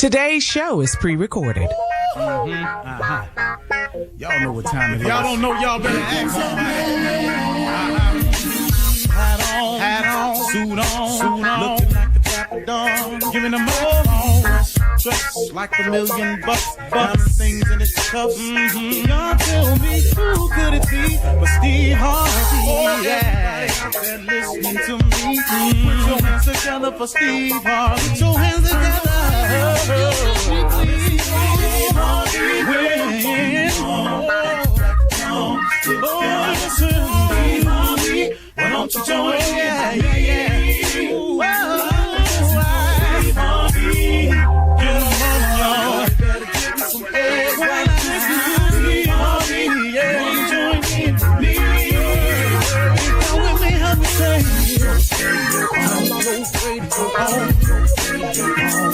Today's show is pre-recorded. Y'all know what time it is. Y'all don't know, y'all better ask somebody. Hat on, suit on, looking like the Dapper Dawn, giving them all dressed like $1 million bucks, things in its cuffs. Y'all tell me who could it be but Steve Harvey? Oh, yeah, they're listening to me. Put your hands together for Steve Harvey. Put your hands together. Steve Harvey, why don't you join? Yeah. Steve Harvey, get on, y'all. Better give me some eggs right now. Steve Harvey, yeah, join me. Come with me, help me say.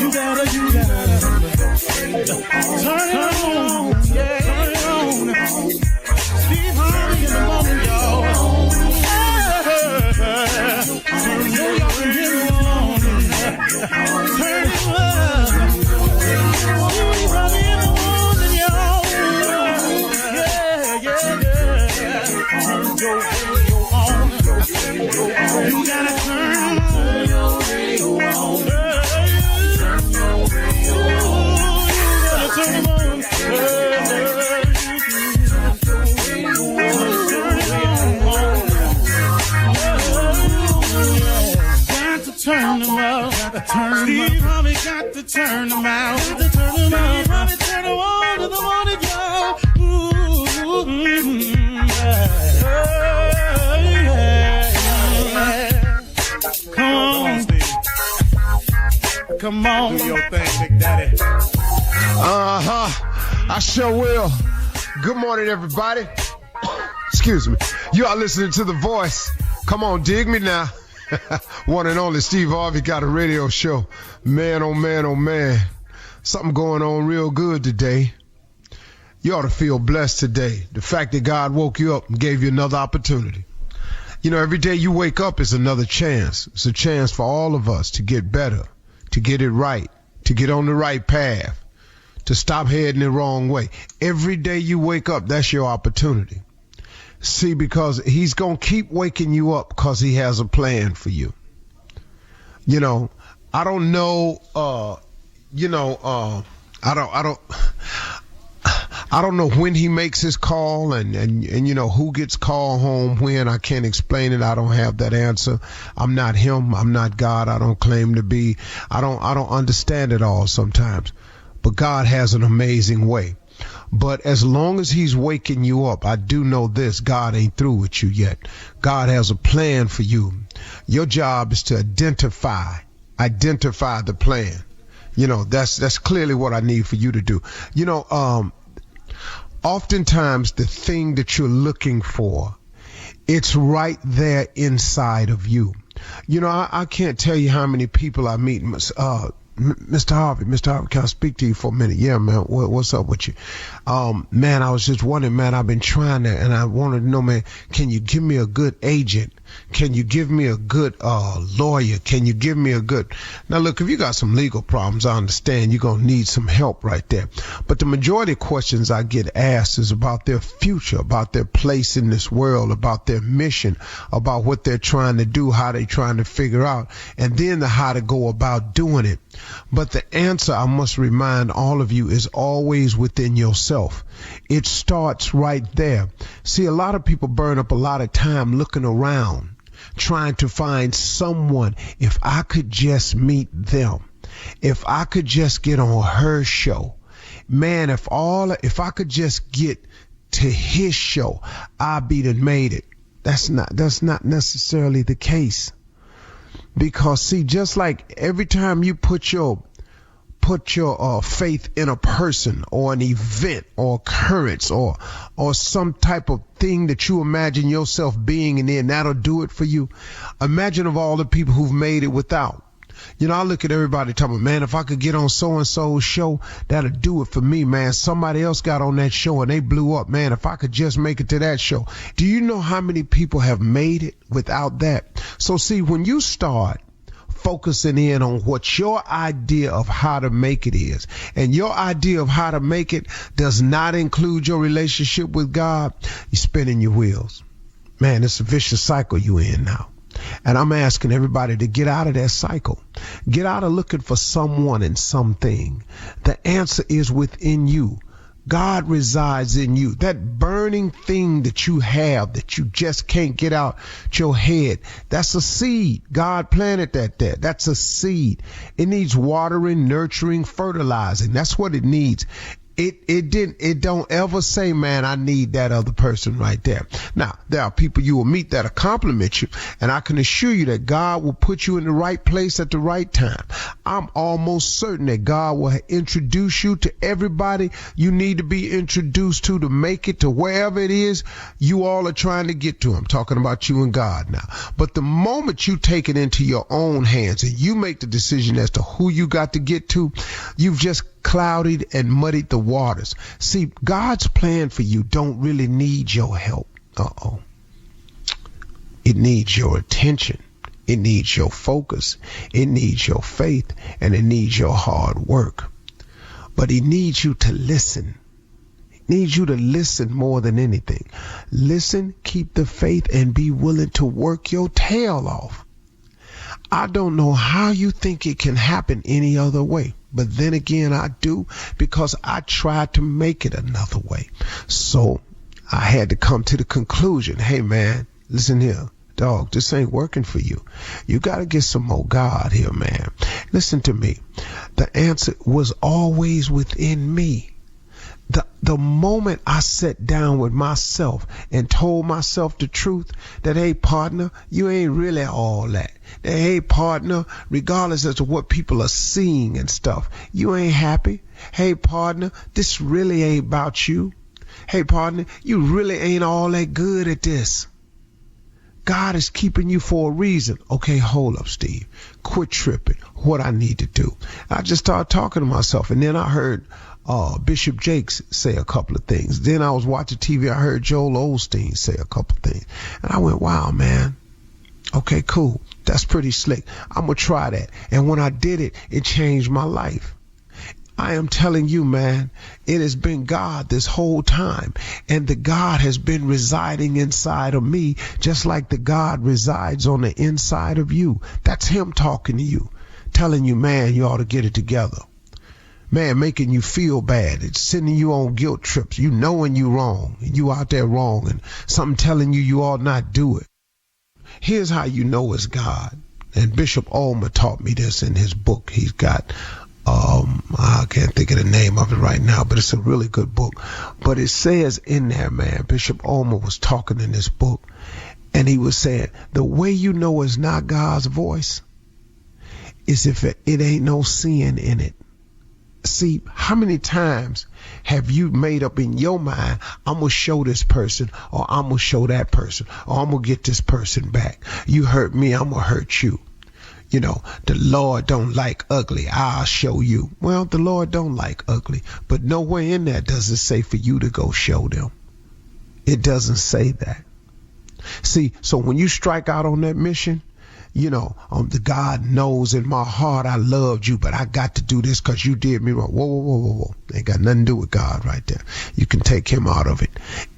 You gotta turn it on, yeah, turn it on. Steve Harvey in the moment, y'all. Turn it on. Turn it on. Steve Harvey in the morning, y'all. Yeah. Turn your radio on. You gotta turn your radio on. Turn them out. Steve Harvey got to turn them out. Steve Harvey turn them on in the morning, y'all. Come on, Steve. Come on. Do your thing, Big Daddy. I sure will. Good morning, everybody. Excuse me. You are listening to The Voice. Come on, dig me now. One and only Steve Harvey got a radio show. Man, oh man. Something going on real good today. You ought to feel blessed today. The fact that God woke you up and gave you another opportunity. You know, every day you wake up is another chance. It's a chance for all of us to get better, to get it right, to get on the right path, to stop heading the wrong way. Every day you wake up, that's your opportunity. See, because he's going to keep waking you up because he has a plan for you. You know, I don't know, I don't know when he makes his call and you know, who gets called home when. I can't explain it. I don't have that answer. I'm not him. I'm not God. I don't claim to be. I don't understand it all sometimes. But God has an amazing way. But as long as he's waking you up, I do know this: God ain't through with you yet. God has a plan for you. Your job is to identify the plan. You know, that's clearly what I need for you to do. You know, oftentimes the thing that you're looking for, it's right there inside of you. You know, I can't tell you how many people I meet. Mr. Harvey, can I speak to you for a minute? Yeah, man. What's up with you? Man, I was just wondering, man, I've been trying to, and I wanted to know, man, can you give me a good agent? Can you give me a good lawyer? Can you give me a good... Now, look, if you got some legal problems, I understand you're going to need some help right there. But the majority of questions I get asked is about their future, about their place in this world, about their mission, about what they're trying to do, how they're trying to figure out, and then the how to go about doing it. But the answer, I must remind all of you, is always within yourself. It starts right there. See, a lot of people burn up a lot of time looking around, trying to find someone. If I could just meet them, if I could just get on her show, man, if I could just get to his show, I'd be done made it. That's not necessarily the case. Because see, just like every time you put your faith in a person or an event or occurrence or some type of thing that you imagine yourself being in, and that'll do it for you. Imagine of all the people who've made it without. You know, I look at everybody talking, man, if I could get on so-and-so's show, that'll do it for me, man. Somebody else got on that show and they blew up, man. If I could just make it to that show. Do you know how many people have made it without that? So see, when you start focusing in on what your idea of how to make it is. And your idea of how to make it does not include your relationship with God. You're spinning your wheels. Man, it's a vicious cycle you're in now. And I'm asking everybody to get out of that cycle. Get out of looking for someone and something. The answer is within you. God resides in you. That burning thing that you have that you just can't get out your head, that's a seed. God planted that there. That's a seed. It needs watering, nurturing, fertilizing. That's what it needs. It don't ever say, man, I need that other person right there. Now, there are people you will meet that'll compliment you, and I can assure you that God will put you in the right place at the right time. I'm almost certain that God will introduce you to everybody you need to be introduced to make it to wherever it is you all are trying to get to. I'm talking about you and God now. But the moment you take it into your own hands and you make the decision as to who you got to get to, you've just clouded and muddied the waters. See, God's plan for you don't really need your help. It needs your attention. It needs your focus. It needs your faith, and it needs your hard work. But he needs you to listen. He needs you to listen more than anything. Listen, keep the faith, and be willing to work your tail off. I don't know how you think it can happen any other way. But then again, I do, because I tried to make it another way. So I had to come to the conclusion, hey, man, listen here, dog, this ain't working for you. You got to get some more God here, man. Listen to me. The answer was always within me. The moment I sat down with myself and told myself the truth that, hey, partner, you ain't really all that. That, hey, partner, regardless as to what people are seeing and stuff, you ain't happy. Hey, partner, this really ain't about you. Hey, partner, you really ain't all that good at this. God is keeping you for a reason. Okay, hold up, Steve. Quit tripping. What I need to do. I just started talking to myself, and then I heard Bishop Jakes say a couple of things. Then I was watching TV. I heard Joel Osteen say a couple of things. And I went, wow, man. Okay, cool. That's pretty slick. I'm going to try that. And when I did it, it changed my life. I am telling you, man, it has been God this whole time. And the God has been residing inside of me, just like the God resides on the inside of you. That's him talking to you, telling you, man, you ought to get it together. Man, making you feel bad. It's sending you on guilt trips. You knowing you wrong. You out there wrong, and something telling you ought not do it. Here's how you know it's God. And Bishop Ulmer taught me this in his book. He's got, I can't think of the name of it right now, but it's a really good book. But it says in there, man, Bishop Ulmer was talking in this book, and he was saying, the way you know it's not God's voice is if it ain't no sin in it. See, how many times have you made up in your mind, I'm going to show this person, or I'm going to show that person, or I'm going to get this person back. You hurt me, I'm going to hurt you. You know, the Lord don't like ugly. I'll show you. Well, the Lord don't like ugly, but nowhere in that does it say for you to go show them. It doesn't say that. See, so when you strike out on that mission, you know, the God knows in my heart I loved you, but I got to do this because you did me wrong. Whoa. Ain't got nothing to do with God right there. You can take him out of it.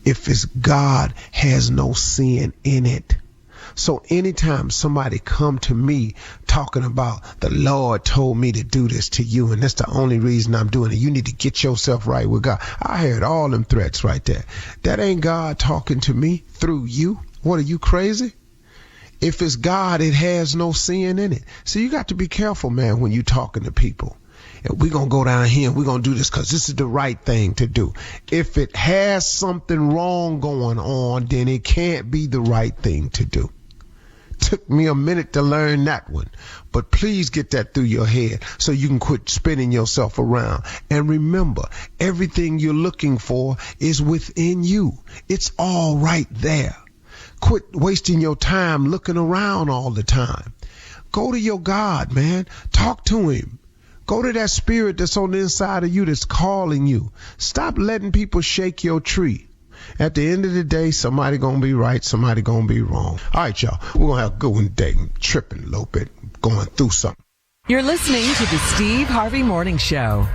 If it's God, has no sin in it. So anytime somebody come to me talking about the Lord told me to do this to you, and that's the only reason I'm doing it, you need to get yourself right with God. I heard all them threats right there. That ain't God talking to me through you. What, are you crazy? If it's God, it has no sin in it. So you got to be careful, man, when you're talking to people. And we're going to go down here and we're going to do this because this is the right thing to do. If it has something wrong going on, then it can't be the right thing to do. Took me a minute to learn that one. But please get that through your head so you can quit spinning yourself around. And remember, everything you're looking for is within you. It's all right there. Quit wasting your time looking around all the time. Go to your God, man. Talk to him. Go to that spirit that's on the inside of you that's calling you. Stop letting people shake your tree. At the end of the day, somebody gonna be right, somebody gonna be wrong. All right, y'all. We're gonna have a good one today. I'm tripping a little bit, going through something. You're listening to the Steve Harvey Morning Show.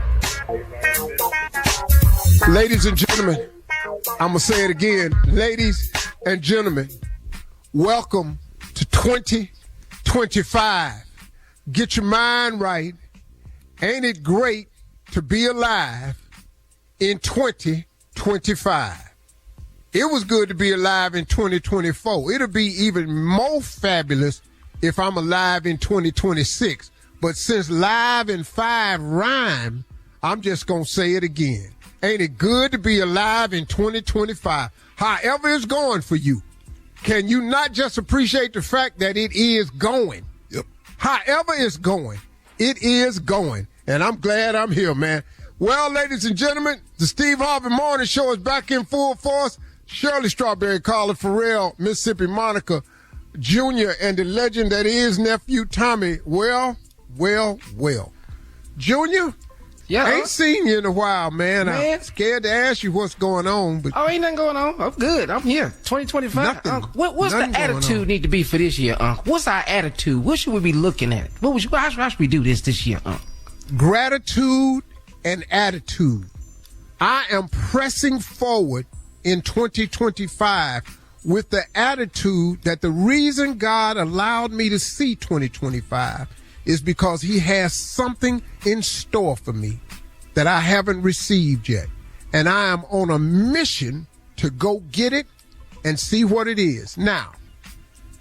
Ladies and gentlemen, I'm gonna say it again. Ladies and gentlemen, welcome to 2025. Get your mind right. Ain't it great to be alive in 2025? It was good to be alive in 2024. It'll be even more fabulous if I'm alive in 2026. But since live and 5 rhyme, I'm just going to say it again. Ain't it good to be alive in 2025? However it's going for you, can you not just appreciate the fact that it is going? Yep. However it's going, it is going. And I'm glad I'm here, man. Well, ladies and gentlemen, the Steve Harvey Morning Show is back in full force. Shirley Strawberry, Carla Farrell, Mississippi Monica Jr., and the legend that is nephew Tommy. Well. Junior? Yeah. Ain't seen you in a while, man. I'm scared to ask you what's going on. But ain't nothing going on. I'm good. I'm here. 2025. What's the attitude need to be for this year, Uncle? What's our attitude? What should we be looking at? How should we do this year, Uncle? Gratitude and attitude. I am pressing forward in 2025 with the attitude that the reason God allowed me to see 2025 is because he has something in store for me that I haven't received yet. And I am on a mission to go get it and see what it is. Now,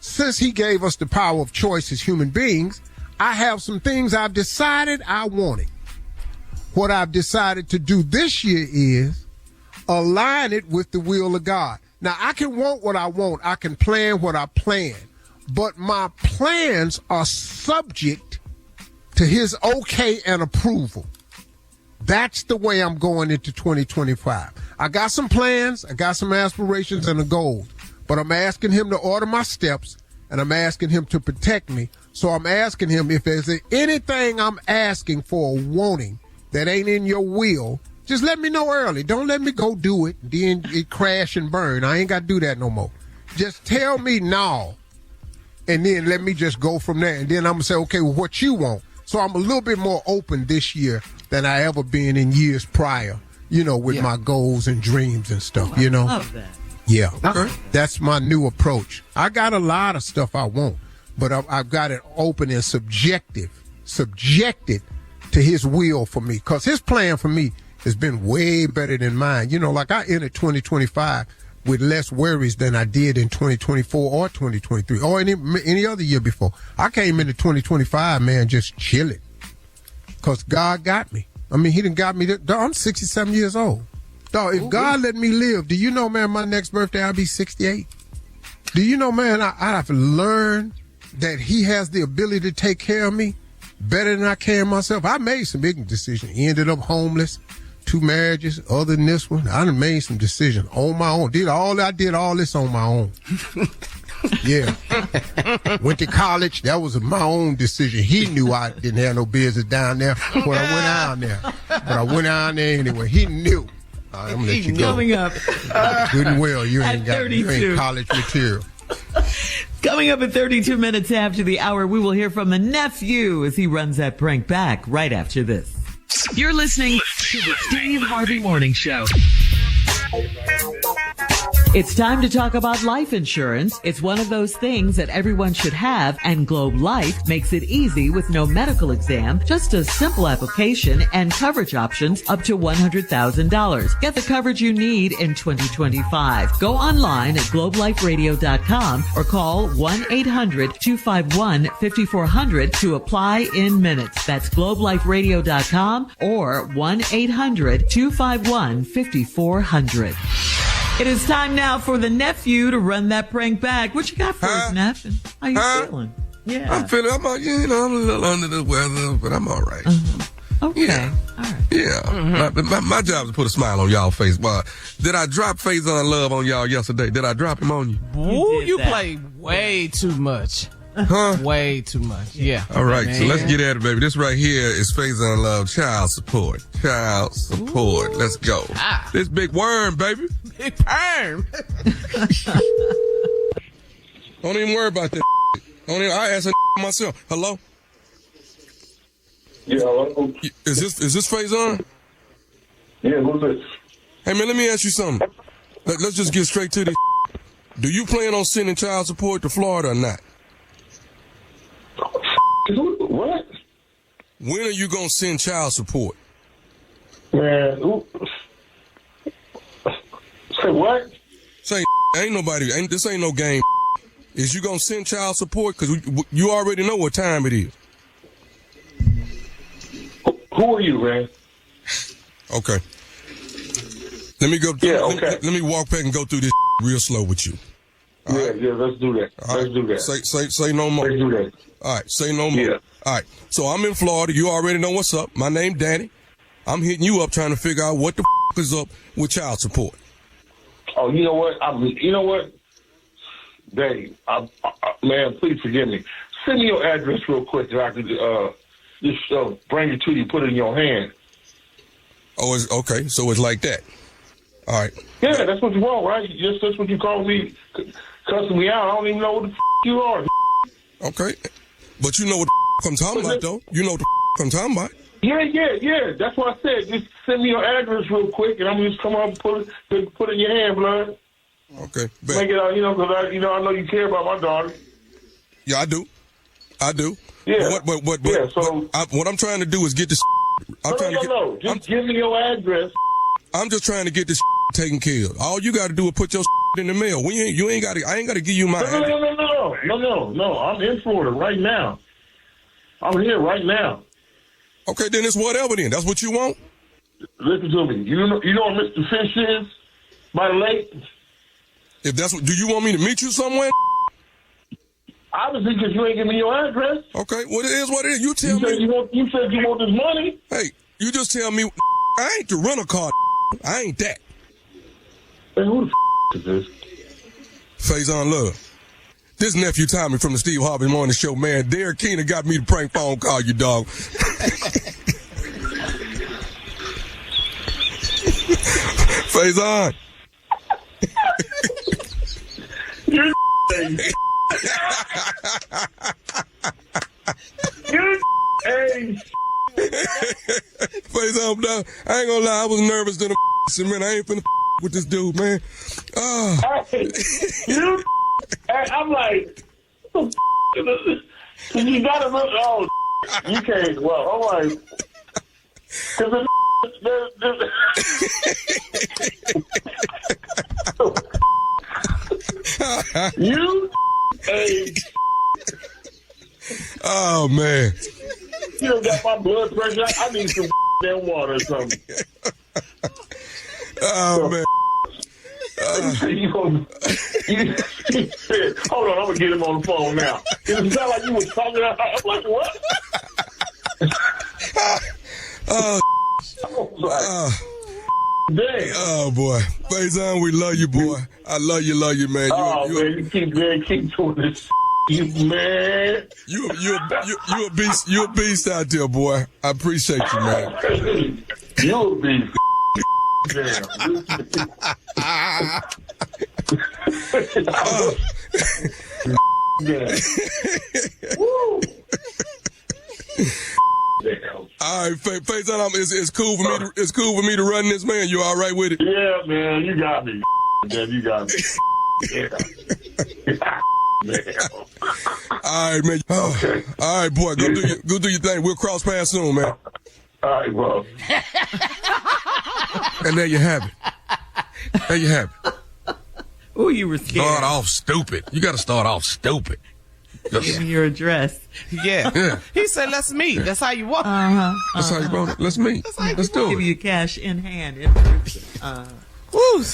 since he gave us the power of choice as human beings, I have some things I've decided I wanted. What I've decided to do this year is align it with the will of God. Now, I can want what I want. I can plan what I plan. But my plans are subject to his okay and approval. That's the way I'm going into 2025. I got some plans, I got some aspirations and a goal, but I'm asking him to order my steps, and I'm asking him to protect me. So I'm asking him, if there's anything I'm asking for or wanting that ain't in your will, just let me know early. Don't let me go do it, then it crash and burn. I ain't got to do that no more. Just tell me now, and then let me just go from there. And then I'm going to say, okay, well, what you want? So I'm a little bit more open this year than I ever been in years prior, with my goals and dreams and stuff, I love that. Yeah. Okay. That's my new approach. I got a lot of stuff I want, but I've got it open and subjected to his will for me, because his plan for me has been way better than mine. Like I entered 2025 with less worries than I did in 2024 or 2023 or any other year before. I came into 2025, man, just chilling, because God got me. I mean, he done got me. I'm 67 years old. Dog, if God let me live, do you know, man, my next birthday I'll be 68? Do you know, man, I have to learn that he has the ability to take care of me better than I can myself. I made some big decisions. Ended up homeless. 2 marriages, other than this one. I done made some decisions on my own. I did all this on my own. Yeah. Went to college. That was my own decision. He knew I didn't have no business down there when I went down there. But I went down there anyway. He knew. I'm going to let you go. Coming up. Good and well. You ain't college material. Coming up at 32 minutes after the hour, we will hear from the nephew as he runs that prank back right after this. You're listening to the Steve Harvey Morning Show. It's time to talk about life insurance. It's one of those things that everyone should have, and Globe Life makes it easy with no medical exam, just a simple application and coverage options up to $100,000. Get the coverage you need in 2025. Go online at globeliferadio.com or call 1-800-251-5400 to apply in minutes. That's globeliferadio.com or 1-800-251-5400. It is time now for the nephew to run that prank back. What you got for us, Neff? How you feeling? Yeah. I'm a little under the weather, but I'm all right. Okay. Yeah. All right. Yeah. Mm-hmm. My job is to put a smile on y'all's face. Well, did I drop Faison Love on y'all yesterday? Did I drop him on you? Ooh, you play way too much. Huh? Way too much. Yeah. All right, man. so let's get at it, baby. This right here is Faison Love, child support. Child support. Ooh. Let's go. This big worm, baby. Big perm. Don't even worry about that. I ask her myself. Hello? Yeah, hello? Is this Faison? Yeah, who's this? Hey, man, let me ask you something. Let's just get straight to this. Do you plan on sending child support to Florida or not? What? When are you going to send child support? Man, say what? Say, this ain't no game. Is you going to send child support? Because you already know what time it is. Who are you, man? Okay. Let me go. Yeah, okay. Let me walk back and go through this real slow with you. Yeah, let's do that. Let's do that. Say no more. Let's do that. All right, say no more. Yeah. All right. So I'm in Florida. You already know what's up. My name Danny. I'm hitting you up trying to figure out what the is up with child support. Oh, you know what? Dave, man, please forgive me. Send me your address real quick so I could just bring it to you, put it in your hand. Oh, it's okay. So it's like that. All right. Yeah, that's what you want, right? That's what you call me, cussing me out. I don't even know what the you are. Okay. But you know what the I'm talking about, though. You know what the I'm talking about. Yeah. That's what I said. Just send me your address real quick, and I'm gonna just come up and put it in your hand, blood. Okay. Make it out, because I know you care about my daughter. Yeah, I do. Yeah. What I'm trying to do is get this. No. Just give me your address. I'm just trying to get this taken care of. All you got to do is put your in the mail. I ain't got to give you my address. No. I'm in Florida right now. I'm here right now. Okay, then it's whatever then. That's what you want? Listen to me. You know where Mr. Fish is? By the lake? If that's what, do you want me to meet you somewhere? Obviously, because you ain't give me your address. Okay, well, it is what it is. You tell me. You said you want this money. Hey, you just tell me. I ain't the rental car. I ain't that. Hey, who the is this? Faison Love. This nephew Tommy from the Steve Harvey Morning Show, man. Derek Keener got me to prank phone call you, dog. Faison. You Faison, I ain't gonna lie, I was nervous than a man. I ain't finna with this dude, man. I'm like, you gotta look. Oh, you can't. Well, I'm like, because you. Oh man. You don't got my blood pressure. I need some damn water or something. Oh man. Hold on, I'm gonna get him on the phone now. It sounded like you was talking. I'm like, what? Damn. Oh boy, Faison, we love you, boy. I love you, man. Man, you keep doing this. You man. You a beast. You a beast out there, boy. I appreciate you, man. You a beast. Damn. Woo. Damn. All right, Faison, it's cool for me to to run this, man. You all right with it? Yeah, man. You got me. Man, you got me. Yeah. Man. All right, man. Okay. All right, boy. Go do your thing. We'll cross paths soon, man. All right, bro. And there you have it. Oh, you were scared. Start off stupid. You got to start off stupid. Give me your address. Yeah. He said, let's meet. That's how you want. That's how you want it. Let's meet. Let's do Give it. you cash in hand. Woo.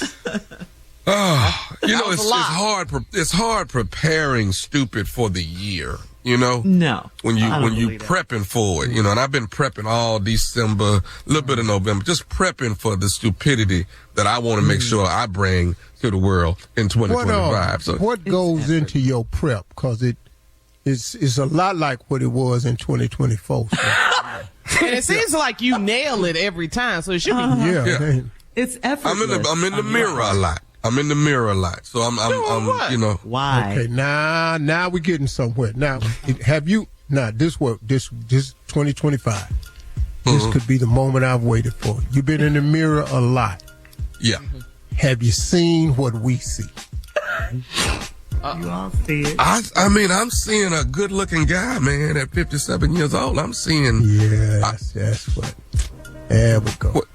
It's hard preparing stupid for the year, No. When you prepping for it, and I've been prepping all December, a little bit of November, just prepping for the stupidity that I want to make sure I bring to the world in 2025. What goes into your prep? Because it's a lot like what it was in 2024. So. And it seems like you nail it every time, so it should be. Yeah. It's effortless. I'm in the mirror a lot. I'm in the mirror a lot. So I'm you know. Why? Okay, now we're getting somewhere. Now, have you, this 2025, this could be the moment I've waited for. You've been in the mirror a lot. Yeah. Have you seen what we see? You all see it. I mean, I'm seeing a good-looking guy, man, at 57 years old. I'm seeing. Yeah, that's what. There we go. What,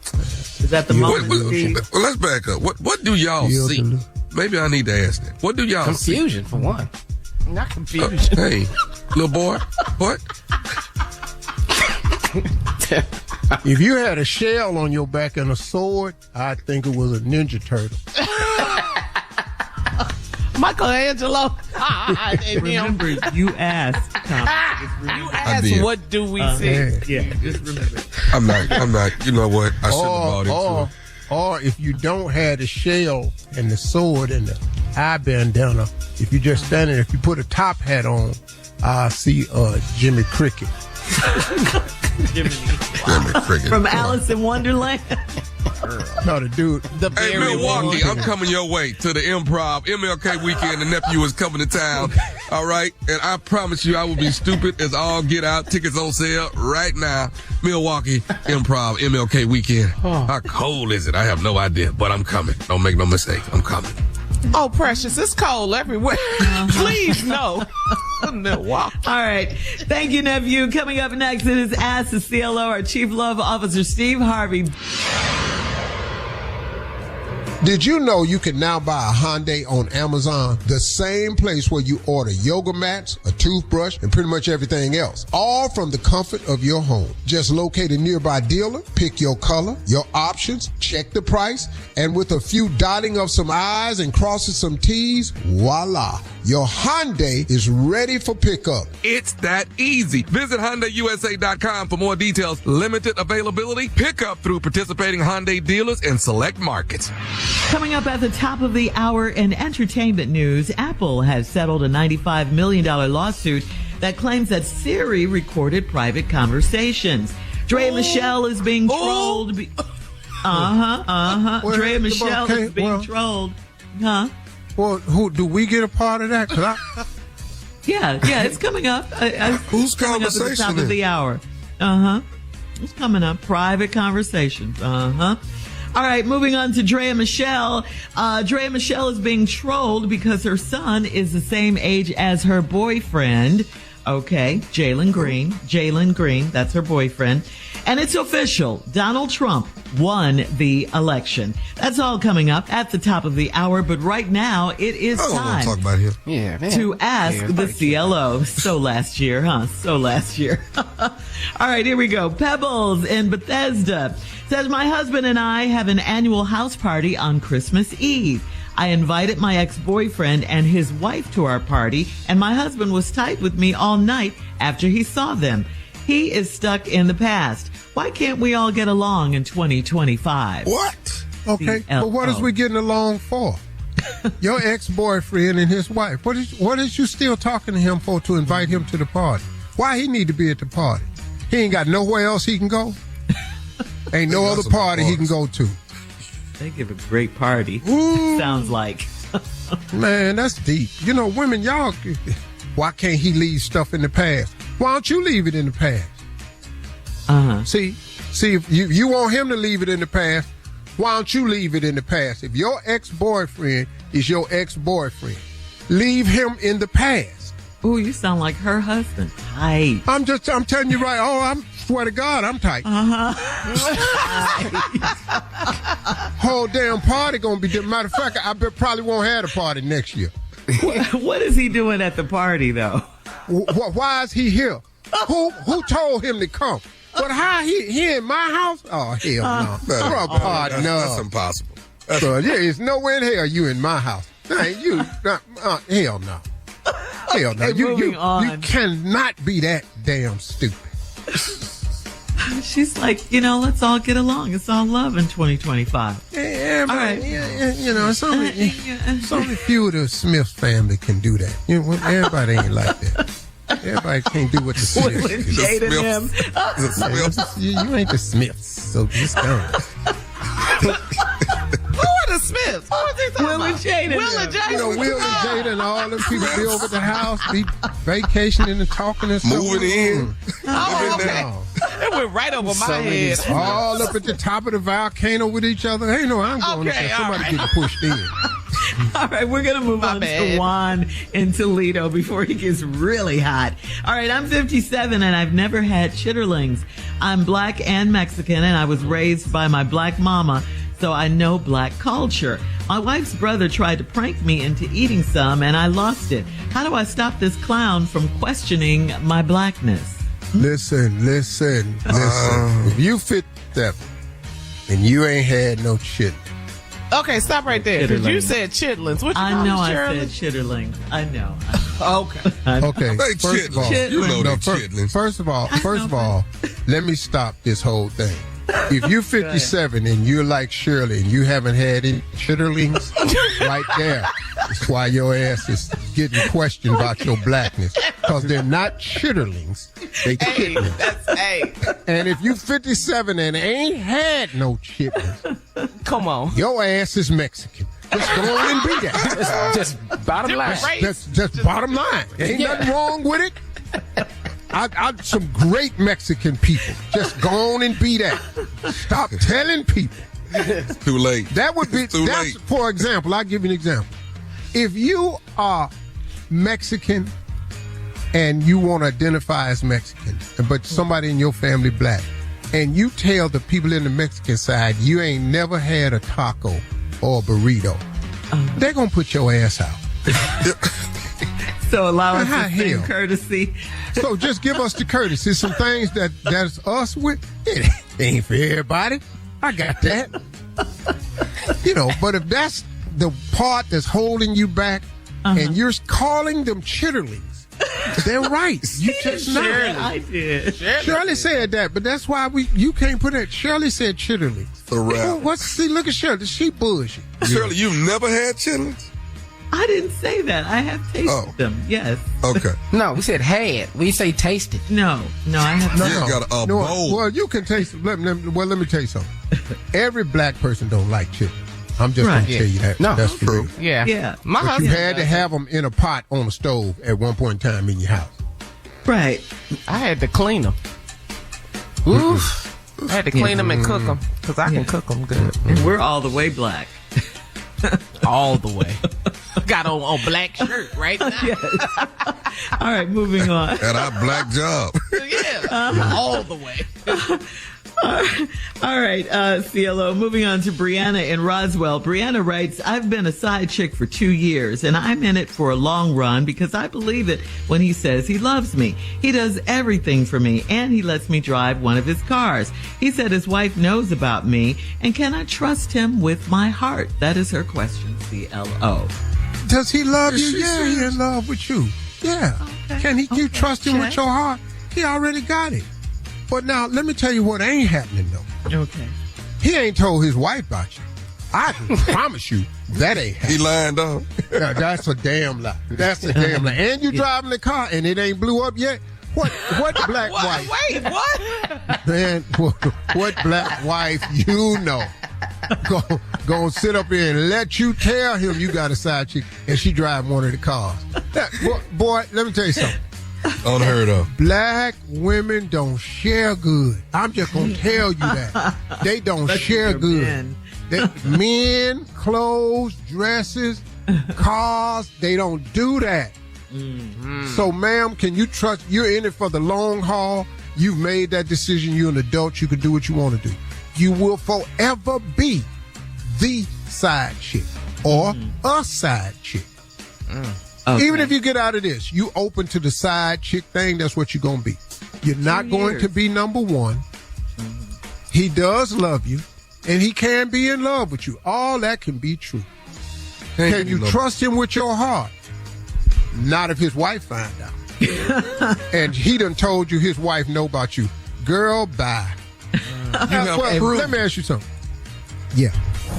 Is that the moment? Well, let's back up. What do y'all see? Maybe I need to ask that. What do y'all see? Confusion, for one. Not confusion. Hey, little boy, what? If you had a shell on your back and a sword, I'd think it was a Ninja Turtle. Michelangelo. Remember, you asked. Tom. You asked, what do we see? Yeah, just remember. I'm not. You know what? I shouldn't have bought into it. Or if you don't have the shell and the sword and the eye bandana, if you just standing, if you put a top hat on, I see Jimmy Cricket. Jimmy Cricket. From Alice in Wonderland. No, the dude. Hey, Milwaukee, I'm coming your way to the Improv MLK weekend. The nephew is coming to town. All right, and I promise you, I will be stupid as all get out. Tickets on sale right now. Milwaukee Improv MLK weekend. How cold is it? I have no idea, but I'm coming. Don't make no mistake. I'm coming. Oh, precious, it's cold everywhere. Please, no. Milwaukee. All right. Thank you, nephew. Coming up next, it is Ask the CLO, our Chief Love Officer, Steve Harvey. Did you know you can now buy a Hyundai on Amazon? The same place where you order yoga mats, a toothbrush, and pretty much everything else. All from the comfort of your home. Just locate a nearby dealer, pick your color, your options, check the price, and with a few dotting of some I's and crossing some T's, voila. Your Hyundai is ready for pickup. It's that easy. Visit HyundaiUSA.com for more details. Limited availability. Pickup through participating Hyundai dealers in select markets. Coming up at the top of the hour in entertainment news, Apple has settled a $95 million lawsuit that claims that Siri recorded private conversations. Dre Michelle is being trolled. Dre Michelle is being trolled. Huh? Well, who do we get a part of that? Yeah, it's coming up. Whose coming conversation? Up at the top of the hour. It's coming up. Private conversations. All right, moving on to Drea Michelle. Drea Michelle is being trolled because her son is the same age as her boyfriend. Okay, Jalen Green, that's her boyfriend. And it's official. Donald Trump won the election. That's all coming up at the top of the hour. But right now, it is time talk about him. to ask the CLO. So last year, huh? So last year. All right, here we go. Pebbles in Bethesda says, my husband and I have an annual house party on Christmas Eve. I invited my ex-boyfriend and his wife to our party, and my husband was tight with me all night after he saw them. He is stuck in the past. Why can't we all get along in 2025? What? Okay, but what is we getting along for? Your ex-boyfriend and his wife. What is you still talking to him for to invite him to the party? Why he need to be at the party? He ain't got nowhere else he can go? Ain't no other party he can go to. They give a great party. Sounds like. Man, that's deep. You know, women, y'all, why can't he leave stuff in the past? Why don't you leave it in the past? See, if you want him to leave it in the past, why don't you leave it in the past? If your ex-boyfriend is your ex-boyfriend, leave him in the past. Ooh, you sound like her husband. Tight. I'm telling you right. I swear to God, I'm tight. Whole damn party gonna be different. Matter of fact, I probably won't have a party next year. What is he doing at the party, though? Why is he here? Who told him to come? But how he in my house? Oh, hell no. That's impossible. There is nowhere in hell you in my house. Hell no. Hell no. Okay, You cannot be that damn stupid. She's like, let's all get along. It's all love in 2025. Yeah, all right. It's only few of the Smith family can do that. Everybody ain't like that. Everybody can't do what the Smiths With do. Jade and them. You ain't the Smiths, so just go. Who are the Smiths? Who are they talking Will about? and Jade and Will them. and Jade. You know, Will and Jada and all them people be over at the house, be vacationing and talking and stuff. Moving in. Oh, okay. It went right over my head. All up at the top of the volcano with each other. Hey, no, I'm going Okay, to somebody all right. getting pushed in. All right, we're going to move on to Juan in Toledo before he gets really hot. All right, I'm 57 and I've never had chitterlings. I'm black and Mexican and I was raised by my black mama, so I know black culture. My wife's brother tried to prank me into eating some and I lost it. How do I stop this clown from questioning my blackness? Listen. If you fit that and you ain't had no shit. Okay, stop right there. Because you said chitlins. What you I call know them, I Shirley? said chitterlings. I know. Okay. Okay. Hey, First of all, chitlins. You know they're chitlins. First of all, let me stop this whole thing. If you're 57 and you're like Shirley and you haven't had any chitterlings, right there, that's why your ass is getting questioned about your blackness. Because they're not chitterlings, they chitlins. Hey. And if you 57 and ain't had no chitlins, Come on. your ass is Mexican. Just go on and be that. Just bottom line. Right. That's just bottom line. Ain't nothing wrong with it. I some great Mexican people. Just go on and be that. Stop telling people. It's too late. That would be, It's too that's, late. for example, I'll give you an example. If you are Mexican and you want to identify as Mexican, but somebody in your family black, and you tell the people in the Mexican side you ain't never had a taco or a burrito, they're going to put your ass out. So allow us How the same hell? courtesy. So just give us the courtesy. Some things that's us with, it ain't for everybody. I got that. But if that's the part that's holding you back and you're calling them chitterlings, they're right. You just not. I did. Shirley said that, but that's why you can't put that. Shirley said chitterlings. The rap. See, look at Shirley. She bullshit. Shirley, you've never had chitlins? I didn't say that. I have tasted them. Yes. Okay. No, we said had. We say tasted. No, I have not. You got a bowl. Well, you can taste it. Let me tell you something. Every black person don't like chitlins. I'm just going to tell you that. No, that's true. Yeah. Yeah. My But you husband. had to have them in a pot on the stove at one point in time in your house. Right. I had to clean them. Oof. I had to clean them and cook them because I can cook them good. And we're all the way black. All the way. Got on black shirt right now. Yes. All right, moving on. At our black job. Yeah. All the way. All right, CLO, moving on to Brianna in Roswell. Brianna writes, I've been a side chick for 2 years, and I'm in it for a long run because I believe it when he says he loves me. He does everything for me, and he lets me drive one of his cars. He said his wife knows about me, and can I trust him with my heart? That is her question, CLO. Does he love you? She Yeah, he in love with you. Yeah. Okay. Can you trust him with Check. your heart? He already got it. But now, let me tell you what ain't happening, though. Okay. He ain't told his wife about you. I can promise you that ain't happening. He lined up. Now, that's a damn lie. That's a damn lie. And you driving the car and it ain't blew up yet? What black wife? Wait, what? Man, what black wife you know gonna sit up here and let you tell him you got a side chick and she driving one of the cars? Boy, let me tell you something. Unheard of. Black women don't share good. I'm just gonna tell you that. They don't share good. Men, clothes, dresses, cars, they don't do that. So, ma'am, can you trust? You're in it for the long haul. You've made that decision. You're an adult. You can do what you want to do. You will forever be the side chick or a side chick. Okay. Even if you get out of this, you open to the side chick thing, that's what you're going to be. You're not going to be number one. He does love you, and he can be in love with you. All that can be true. Can you trust him with your heart? Not if his wife find out. And he done told you his wife know about you. Girl, bye. Let me ask you something. Yeah.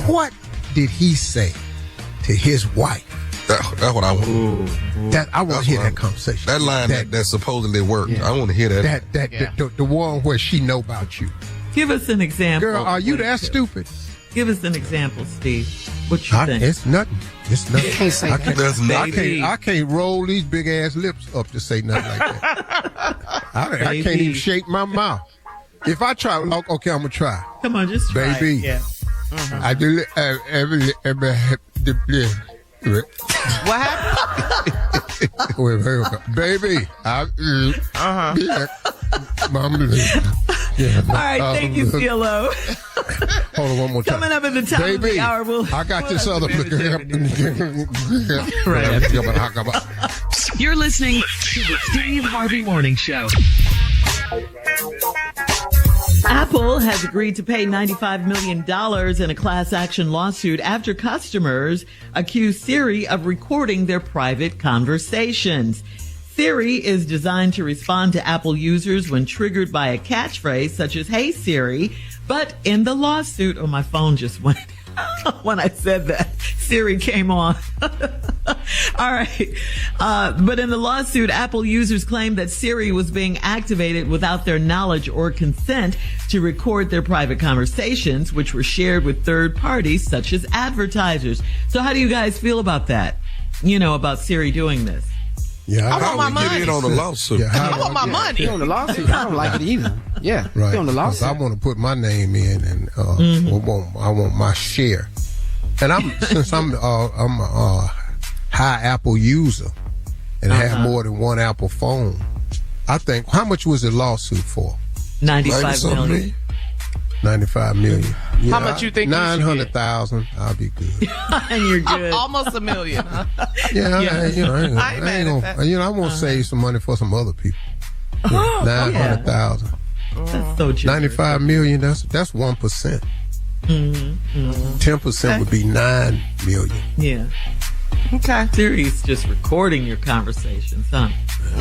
What did he say to his wife That's what I want. I want to hear that conversation. That line that supposedly worked. Yeah. I want to hear that. The one where she know about you. Give us an example. Girl, are you that stupid? Give us an example, Steve. What you think? It's nothing. It's nothing. You can't say that. I can't roll these big ass lips up to say nothing like that. I can't even shake my mouth. If I try, okay, I'm gonna try. Come on, just try. Baby. Yeah. I do What happened? Baby, All right, thank you, CLO. Hold on one more time. Coming up at the top of the hour, I got this other. You're listening to the Steve Harvey Morning Show. Apple has agreed to pay $95 million in a class action lawsuit after customers accuse Siri of recording their private conversations. Siri is designed to respond to Apple users when triggered by a catchphrase such as, "Hey Siri," but in the lawsuit, my phone just went when I said that. Siri came on. All right. But in the lawsuit, Apple users claim that Siri was being activated without their knowledge or consent to record their private conversations, which were shared with third parties such as advertisers. So how do you guys feel about that? About Siri doing this? Yeah, I want my money. Get in on the lawsuit. Yeah, I want my money. On the lawsuit, I don't like it either. Yeah, right. On the lawsuit, I want to put my name in, and I want my share. And since I'm a high Apple user and have more than one Apple phone, I think, how much was the lawsuit for? $95 million. $95 million. Yeah, how much you think? 900,000. I'll be good. And you're good. Almost $1 million. Huh? Yeah, I want to save some money for some other people. 900,000. That's so generous. 95 million. That's 1%. 10% would be 9 million. Yeah. Okay. Siri's just recording your conversations, huh?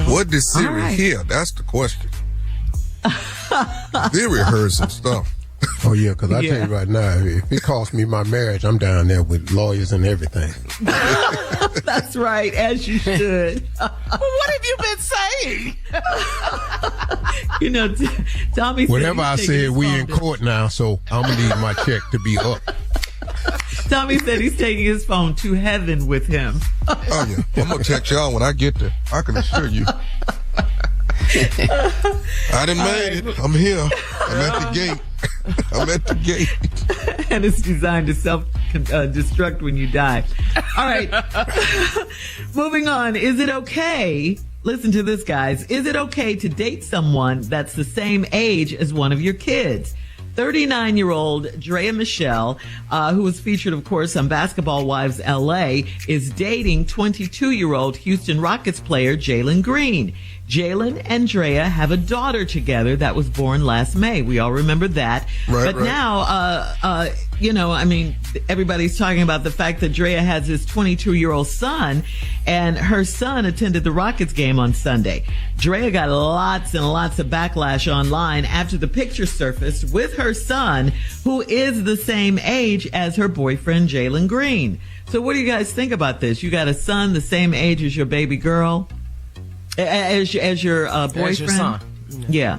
What did Siri hear? That's the question. Siri heard some stuff. Oh, yeah, because I tell you right now, if it costs me my marriage, I'm down there with lawyers and everything. That's right, as you should. Well, what have you been saying? Tommy said whatever I said, we in court now, so I'm going to need my check to be up. Tommy said he's taking his phone to heaven with him. Oh, yeah. I'm going to text y'all when I get there. I can assure you. I done made it. I'm here. I'm at the gate. I'm at the gate. And it's designed to self-destruct when you die. All right. Moving on. Is it okay? Listen to this, guys. Is it okay to date someone that's the same age as one of your kids? 39-year-old Drea Michelle, who was featured, of course, on Basketball Wives LA, is dating 22-year-old Houston Rockets player Jalen Green. Jalen and Drea have a daughter together that was born last May. We all remember that. But now, everybody's talking about the fact that Drea has this 22-year-old son, and her son attended the Rockets game on Sunday. Drea got lots and lots of backlash online after the picture surfaced with her son, who is the same age as her boyfriend, Jalen Green. So what do you guys think about this? You got a son the same age as your baby girl? As your boyfriend? As your son. Yeah.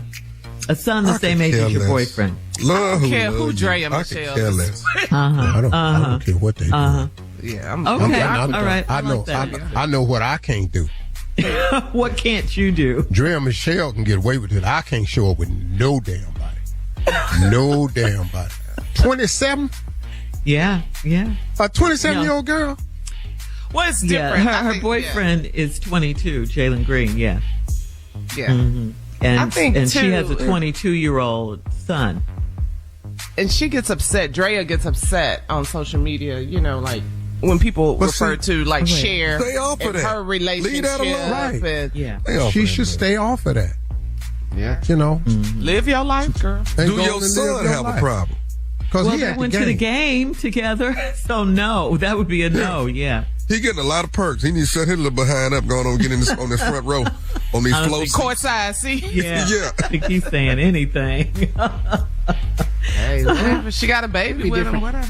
A son the same age as your boyfriend. I don't care who Drea Michelle is. I don't care what they do. Yeah, okay. All right. I know what I can't do. What can't you do? Drea Michelle can get away with it. I can't show up with no damn body. No damn body. 27? Yeah. A 27-year-old girl? Well, it's different. Yeah, her boyfriend is 22, Jalen Green. Yeah. Mm-hmm. And she has a 22-year-old son. And she gets upset. Drea gets upset on social media. Like when people refer to share in her relationship. Leave that alone. Right. Yeah. She should stay off of that. Yeah. Live your life, girl. Do your son have a problem? Well, they went to the game together, so no, that would be a no. Yeah. He getting a lot of perks. He needs to set his little behind up, going on getting this on this front row on these flow seats. Courtside seats. Yeah. I think he's saying anything. Hey, whatever. She got a baby with him, whatever.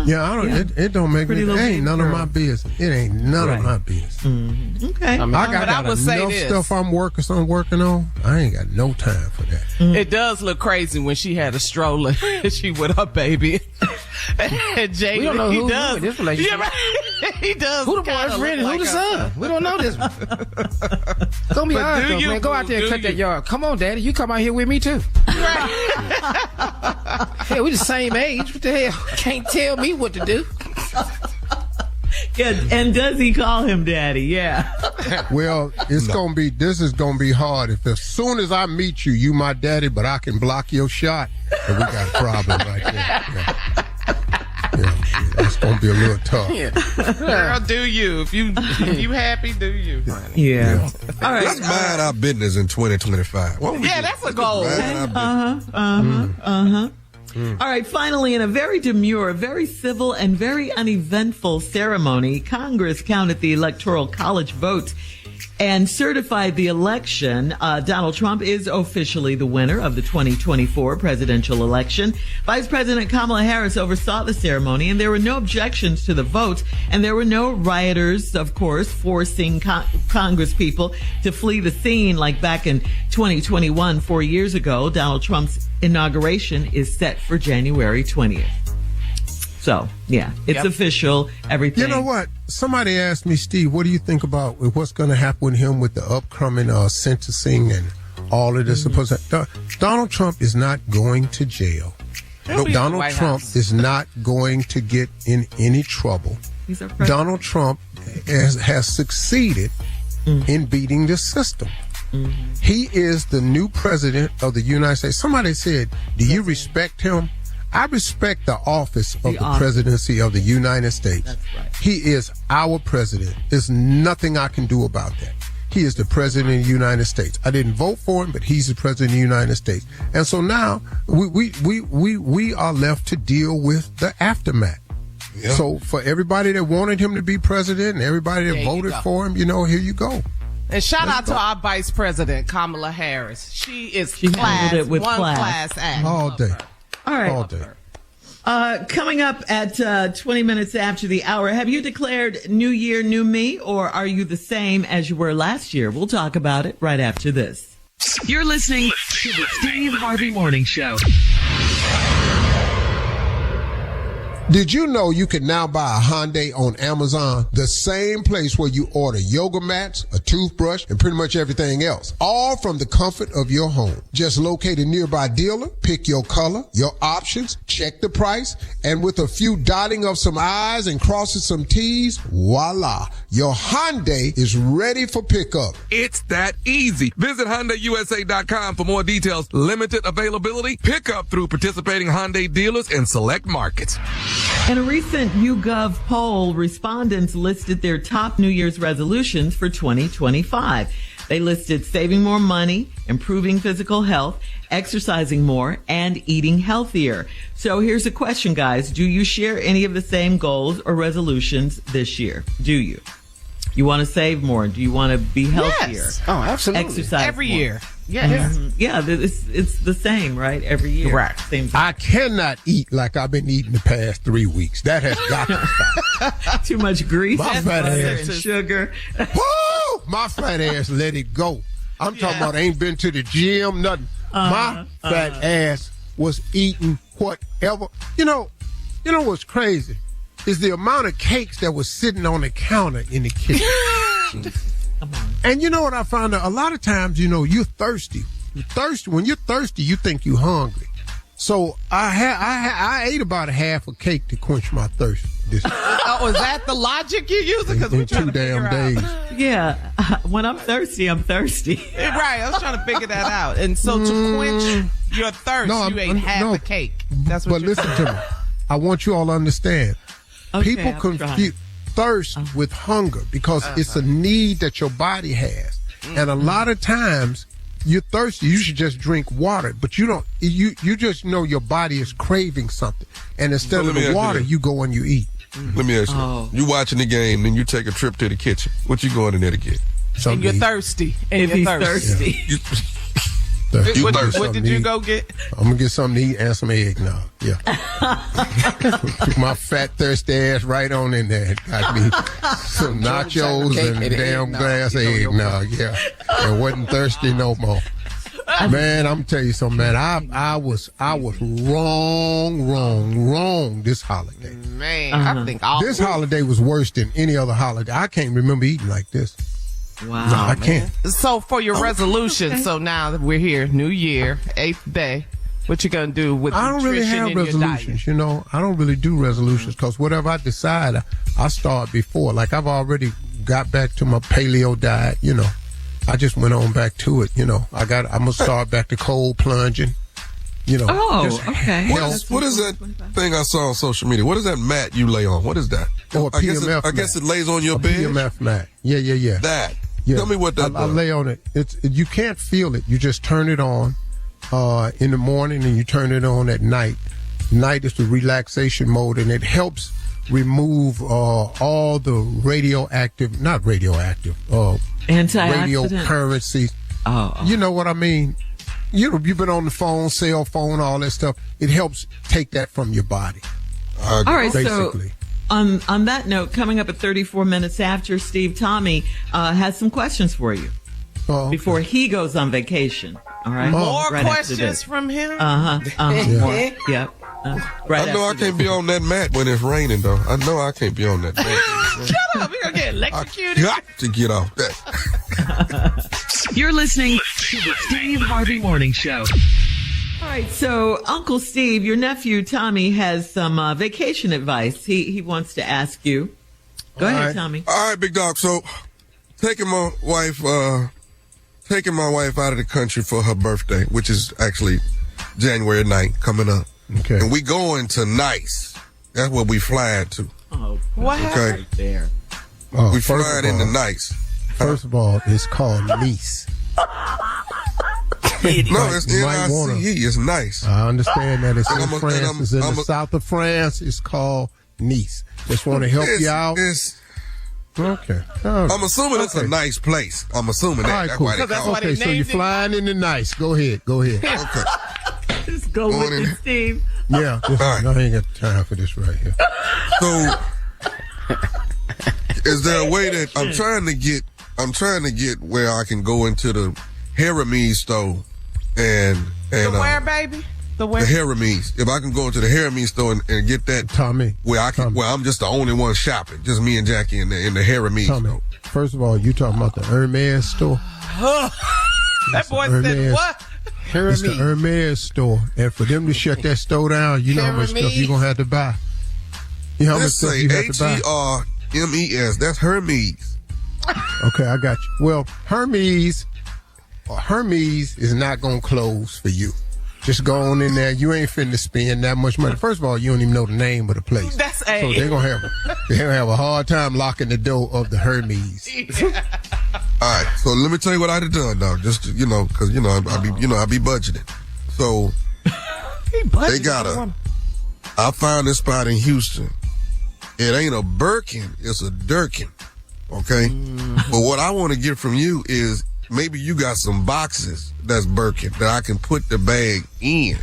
Yeah, I don't. It don't make me. It ain't none of my business. It ain't none of my business. Mm-hmm. Okay. I got enough stuff I'm working on. I ain't got no time for that. It does look crazy when she had a stroller and she with her baby. And Jay, we don't know who does. This relationship. Yeah, right. He does. Who the boyfriend and who the son? We don't know this one. It's gonna be hard, though, man. Go out there and cut that yard. Come on, Daddy. You come out here with me, too. Hey, we the same age. What the hell? Can't tell me what to do. Yeah, and does he call him Daddy? Yeah. Well, this is gonna be hard. If as soon as I meet you, you my daddy, but I can block your shot, then we got a problem right there. Yeah, it's gonna be a little tough. Yeah. Girl, do you? If you happy, do you? Yeah. All right. Let's mind our business in 2025. That's a goal. All right, finally, in a very demure, very civil, and very uneventful ceremony, Congress counted the Electoral College votes and certified the election. Donald Trump is officially the winner of the 2024 presidential election. Vice President Kamala Harris oversaw the ceremony, and there were no objections to the votes, and there were no rioters, of course, forcing Congress people to flee the scene like back in 2021, 4 years ago. Donald Trump's inauguration is set for January 20th. So, yeah, it's official, everything. You know what? Somebody asked me, Steve, what do you think about what's going to happen with him with the upcoming sentencing and all of this? Donald Trump is not going to jail. Donald Trump is not going to get in any trouble. Donald Trump has succeeded in beating the system. He is the new president of the United States. Somebody said, do you respect him? I respect the office of the presidency of the United States. That's right. He is our president. There's nothing I can do about that. He is the president of the United States. I didn't vote for him, but he's the president of the United States. And so now we are left to deal with the aftermath. Yeah. So for everybody that wanted him to be president and everybody that voted for him, here you go. And shout out to our Vice President, Kamala Harris. She is class act. All day. All right. All day. Coming up at 20 minutes after the hour, have you declared New Year, New Me, or are you the same as you were last year? We'll talk about it right after this. You're listening to the Steve Harvey Morning Show. Did you know you can now buy a Hyundai on Amazon? The same place where you order yoga mats, a toothbrush, and pretty much everything else. All from the comfort of your home. Just locate a nearby dealer, pick your color, your options, check the price, and with a few dotting of some I's and crossing some T's, voila, your Hyundai is ready for pickup. It's that easy. Visit HyundaiUSA.com for more details. Limited availability, pickup through participating Hyundai dealers in select markets. In a recent YouGov poll, respondents listed their top New Year's resolutions for 2025. They listed saving more money, improving physical health, exercising more, and eating healthier. So here's a question, guys. Do you share any of the same goals or resolutions this year? Do you? You want to save more? Do you want to be healthier? Yes. Oh, absolutely. Exercise every more? year. Yes. Yeah, it's the same, right? Every year. Right. Same thing. I cannot eat like I've been eating the past 3 weeks. That has got to stop. Too much grease, My fat and ass. sugar. Woo! My fat ass let it go. I'm talking about ain't been to the gym, nothing. My fat ass was eating whatever. You know what's crazy is the amount of cakes that was sitting on the counter in the kitchen. And you know what I found out? A lot of times, you're thirsty. When you're thirsty, you think you're hungry. So I ate about a half a cake to quench my thirst. Oh, is that the logic you're using? Because we're trying to figure days. Yeah, when I'm thirsty, I'm thirsty. Right, I was trying to figure that out. And so to quench your thirst, you ate half a cake. That's what. But listen to me. I want you all to understand. Okay, people confuse thirst with hunger because it's a need that your body has. And a lot of times you're thirsty, you should just drink water, but you don't. You just know your body is craving something, and instead of the water, you go and you eat. Let me ask you: You watching the game, then you take a trip to the kitchen. What you going in there to get? And you're thirsty. If he's thirsty. Yeah. thirsty. What did you go get? I'm gonna get something to eat and some eggnog. Yeah. Took my fat, thirsty ass right on in there. Got me some nachos and a damn glass of eggnog. Yeah. And wasn't thirsty no more. Man, I'm tell you something, man. I was wrong this holiday. Man, I think this holiday was worse than any other holiday. I can't remember eating like this. Wow. No, I can't. So for your resolution, so now that we're here, New Year, 8th day, what you gonna do with I don't really have resolutions, you know. I don't really do resolutions because whatever I decide, I start before. Like I've already got back to my paleo diet, you know. I just went on back to it, you know. I'm gonna start back to cold plunging, you know. Oh, okay. What is that thing I saw on social media? What is that mat you lay on? What is that? Oh, a PMF mat. I guess it lays on your bed. PMF mat. Yeah. That. Yeah. Tell me what that I lay on it. You can't feel it. You just turn it on in the morning and you turn it on at night. Night is the relaxation mode, and it helps remove all the radio currency. Oh. You know what I mean? You've been on the phone, cell phone, all that stuff. It helps take that from your body. All right, basically. So on that note, coming up at 34 minutes after, Steve Tommy has some questions for you before he goes on vacation. All right, more questions from him. More. Yep. Right. I know I can't be on that mat when it's raining, though. I know I can't be on that mat. Shut up! We're gonna get electrocuted. I got to get off that. You're listening to the Steve Harvey Morning Show. All right, so Uncle Steve, your nephew Tommy has some vacation advice. He wants to ask you. Go ahead, Tommy. All right, big dog. So, taking my wife out of the country for her birthday, which is actually January 9th coming up. Okay. And we going to Nice. That's what we flying to. Oh, what happened right there? We flying into Nice. First of all, it's called Nice. No, it's N-I-C-E. It's Nice. I understand that it's in France. It's in the south of France. It's called Nice. Just want to help you out. Okay. I'm assuming it's a nice place. I'm assuming that. All right, cool. Okay, so you're flying into Nice. Go ahead. Okay. Just go with it, Steve. Yeah. I ain't got time for this right here. So, is there a way that I'm trying to get where I can go into the Hermes store and the where, baby? The where? The Hermes. If I can go into the Hermes store and get that, Tommy, where I'm just the only one shopping, just me and Jackie in the Hermes store. First of all, you talking about the Hermes store? That boy said what? It's the Hermes store, and for them to shut that store down, you know how much stuff you're gonna have to buy. You know how much stuff you have to buy. Hermes. That's Hermes. Okay, I got you. Well, Hermes is not gonna close for you. Just go on in there. You ain't finna spend that much money. First of all, you don't even know the name of the place. That's so they're gonna have a hard time locking the door of the Hermes. Yeah. All right, so let me tell you what I'd have done, dog. Just because I be budgeting. So they I found this spot in Houston. It ain't a Birkin, it's a Durkin. Okay, but what I want to get from you is maybe you got some boxes that's Birkin that I can put the bag in,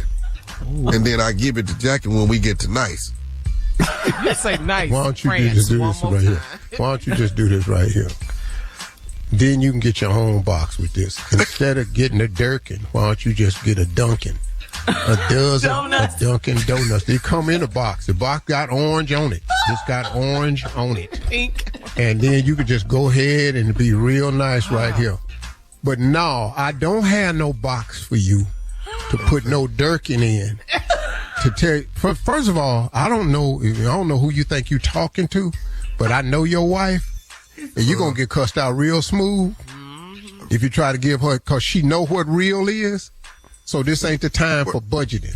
and then I give it to Jackie when we get to Nice. You say Nice. Why don't you just do this right here? Why don't you just do this right here? Then you can get your own box with this. Instead of getting a Durkin, why don't you just get a Dunkin'? A dozen of Dunkin' Donuts. They come in a box. The box got orange on it. It's got orange on it. Pink. And then you could just go ahead and be real nice right here. But no, I don't have no box for you to put no Durkin in. To tell you, first of all, I don't know who you think you're talking to, but I know your wife. And you're going to get cussed out real smooth if you try to give her, because she know what real is. So this ain't the time for budgeting.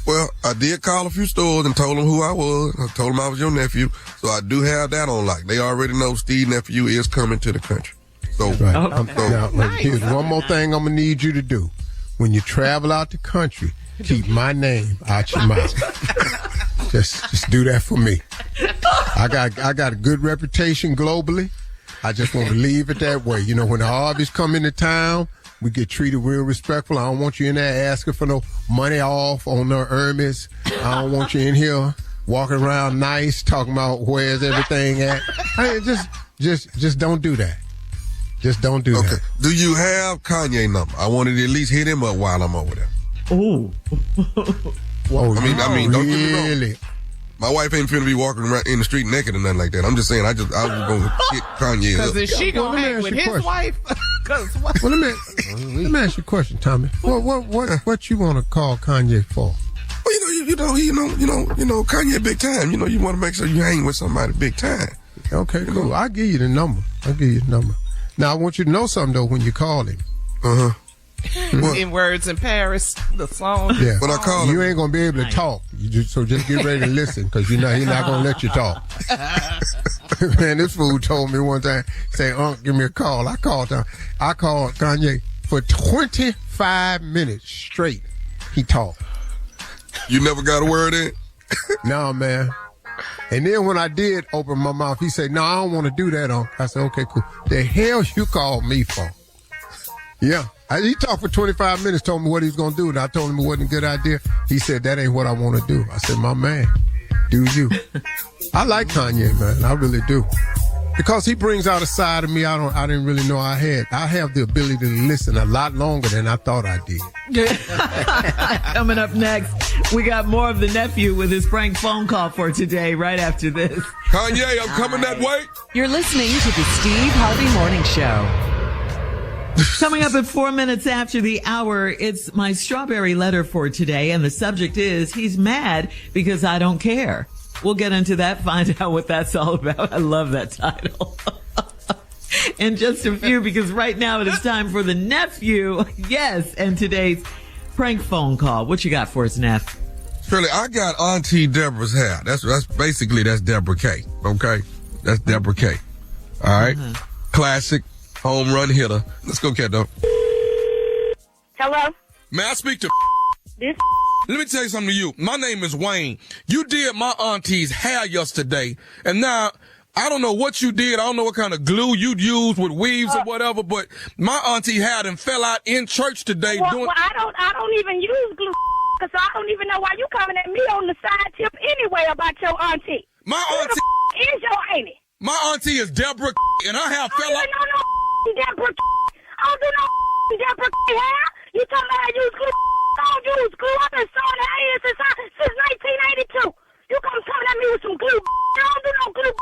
Well, I did call a few stores and told them who I was. I told them I was your nephew. So I do have that on lock. They already know Steve's nephew is coming to the country. So, now, here's one more thing I'm going to need you to do. When you travel out the country, keep my name out your mouth. Just do that for me. I got a good reputation globally. I just want to leave it that way. You know, when the Harveys come into town, We get treated real respectful. I don't want you in there asking for no money off on no Hermes. I don't want you in here walking around nice, talking about where's everything at. Hey, just don't do that. Just don't do that. Okay. Do you have Kanye number? I wanted to at least hit him up while I'm over there. Ooh. I mean, don't get me wrong. Really? My wife ain't finna be walking around in the street naked or nothing like that. I'm just saying, I was gonna hit Kanye up. Because is she gonna hang with his wife? Well, let me ask you a question, Tommy. What you want to call Kanye for? Well, Kanye big time. You want to make sure you hang with somebody big time. Okay, cool. I'll give you the number. Now, I want you to know something, though, when you call him. In Words in Paris, the song. Yeah. When I call him, you ain't going to be able to talk. So just get ready to listen, because he's not going to let you talk. Man, this fool told me one time, say, Unc, give me a call. I called Kanye for 25 minutes straight. He talked. You never got a word in? No, man. And then when I did open my mouth, he said, no, I don't want to do that, Unc. I said, okay, cool. The hell you called me for? Yeah. He talked for 25 minutes, told me what he was going to do, and I told him it wasn't a good idea. He said, that ain't what I want to do. I said, my man, do you. I like Kanye, man. I really do. Because he brings out a side of me I didn't really know I had. I have the ability to listen a lot longer than I thought I did. Coming up next, we got more of the nephew with his prank phone call for today, right after this. Kanye, I'm coming that way. You're listening to the Steve Harvey Morning Show. Coming up at 4 minutes after the hour, it's my strawberry letter for today, and the subject is, he's mad because I don't care. We'll get into that, find out what that's all about. I love that title. In just a few, because right now it is time for the nephew. Yes, and today's prank phone call. What you got for us, Neff? Shirley, I got Auntie Deborah's hair. That's Deborah K. Okay? That's Deborah K. All right? Classic home run hitter. Let's go, Kiddo. Hello? May I speak to This? Let me tell you something to you. My name is Wayne. You did my auntie's hair yesterday, and now I don't know what you did. I don't know what kind of glue you'd use with weaves or whatever, but my auntie had and fell out in church today. Well, I don't even use glue, because I don't even know why you coming at me on the side tip anyway about your auntie. My Who auntie the is your auntie? My auntie is Deborah, and her hair fell out. No, Deborah. I don't do no Deborah hair. You talking about I use glue? I don't use glue. I've been sewing hair since 1982. You coming at me with some glue? I don't do no glue.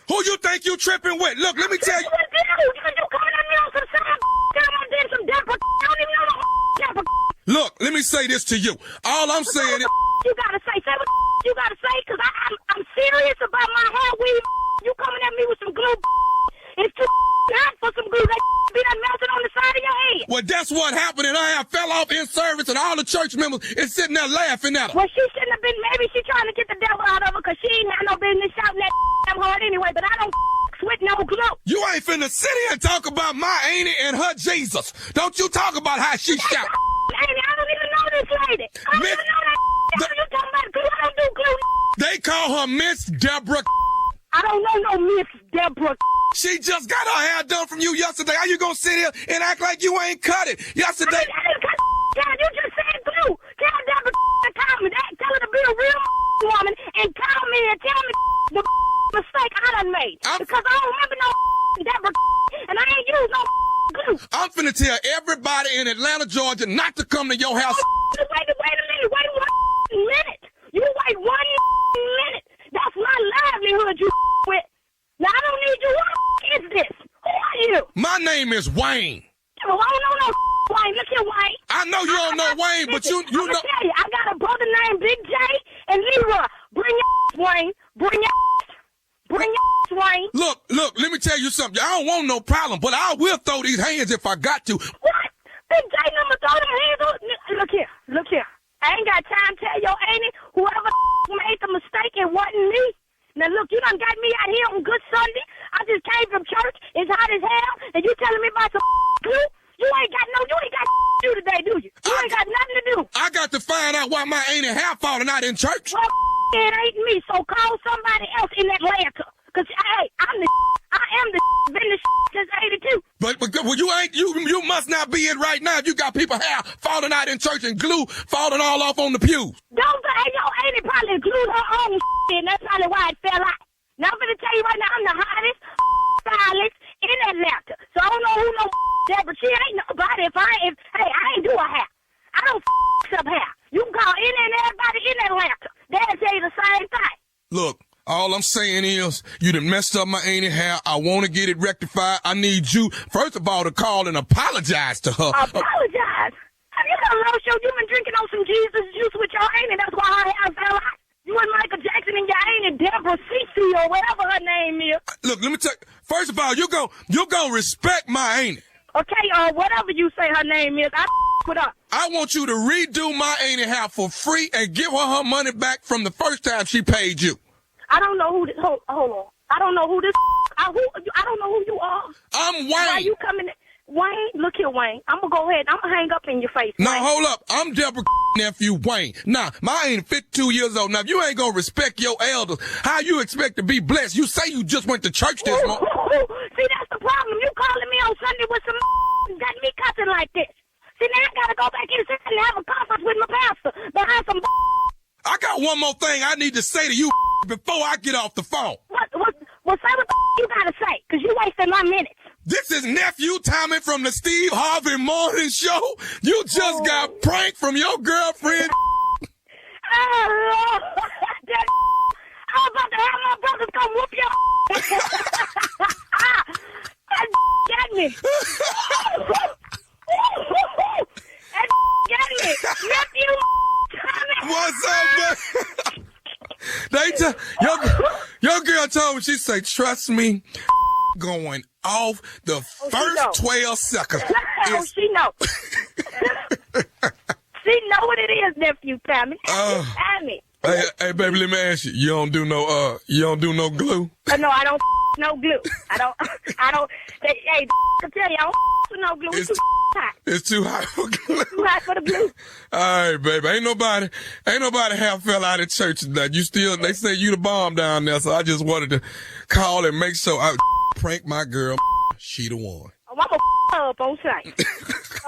Who you think you tripping with? Look, let me tell you. You coming at me on some side? I did some Deborah. I don't even know no Deborah. Look, let me say this to you. All I'm saying is, you gotta say what you gotta say, because I'm serious about my hair weave. You coming at me with some glue? It's too hot for some glue. They be done melting on the side of your head. Well, that's what happened, and her hair fell off in service, and all the church members is sitting there laughing at her. Well, she shouldn't have been. Maybe she trying to get the devil out of her, because she ain't had no business shouting that damn hard anyway. But I don't with no glue. You ain't finna sit here and talk about my auntie and her Jesus. Don't you talk about how she shout. Lady, I don't even know this lady. I don't even know that. You talking about glue? I don't do glue. They call her Miss Deborah. I don't know no Miss Deborah. She just got her hair done from you yesterday. How you gonna sit here and act like you ain't cut it? Yesterday. I didn't cut you just said glue. Tell Deborah to call me. Tell her to be a real woman and call me and tell me the mistake I done made. Because I don't remember no Deborah and I ain't used no glue. I'm finna tell everybody in Atlanta, Georgia not to come to your house. Wait a minute. Wait 1 minute. You wait 1 minute. That's my livelihood you with. Now, I don't need you. Who is this? Who are you? My name is Wayne. Well, I don't know no Wayne. Look here, Wayne. I know you don't know Wayne, but you know. I'm tell you, I got a brother named Big J and Leroy. Bring your Wayne. Bring your Wayne. Look, let me tell you something. I don't want no problem, but I will throw these hands if I got to. What? Big J number throw them hands? Look here. I ain't got time to tell your auntie whoever made the mistake, it wasn't me. Now look, you done got me out here on Good Sunday. I just came from church. It's hot as hell, and you telling me about some glue? You ain't got to do today, do you? You ain't got nothing to do. I got to find out why my auntie hair falling out in church. Well, it ain't me, so call somebody else in Atlanta. Cause hey, I am the been the since '82. But well, you must not be in right now. You got people hair falling out in church and glue falling all off on the pews. Don't say your auntie probably glued her own and that's probably why it fell out. Now I'm gonna tell you right now, I'm the hottest stylist in Atlanta. So I don't know who that, but she ain't nobody. Hey, I ain't do a hair. I don't up hair. You can call any and everybody in Atlanta. They'll tell you the same thing. Look. All I'm saying is, you done messed up my auntie hair. I want to get it rectified. I need you, first of all, to call and apologize to her. Apologize? Have you got a low show? You've been drinking on some Jesus juice with your auntie. That's why her hair fell out. You and Michael Jackson and your auntie Deborah Cece or whatever her name is. Look, let me tell you. First of all, you gonna respect my auntie. Okay, whatever you say her name is, I with her. I want you to redo my auntie hair for free and give her money back from the first time she paid you. I don't know who this. Hold on. I don't know who this. I don't know who you are. I'm Wayne. Why you coming? Wayne, look here, Wayne. I'm gonna go ahead. I'm gonna hang up in your face. No, Wayne. hold up. I'm Deborah nephew Wayne. Nah, my ain't 52 years old. Now, if you ain't gonna respect your elders, how you expect to be blessed? You say you just went to church this morning. See, that's the problem. You calling me on Sunday with some got me cussing like this. See, now I gotta go back inside and have a conference with my pastor behind some. I got one more thing I need to say to you before I get off the phone. What say what you gotta say, because you wasting my minutes. This is Nephew Tommy from the Steve Harvey Morning Show. You just got pranked from your girlfriend. Oh, Lord. I was about to have my brothers come whoop your That got me. That got me. Nephew Tommy. What's up, man? Your girl told me, she say, trust me, going off the first 12 seconds. She know. She know what it is, Nephew Tommy. Tommy. Hey, baby, let me ask you. You don't do no glue? No, I don't no glue. I don't. Hey, I tell you, I don't no glue. It's too hot. It's too hot for glue. Too hot for the glue. All right, baby. Ain't nobody half fell out of church tonight. They say you the bomb down there, so I just wanted to call and make sure I prank my girl. She the one. Oh, I'm a up on site.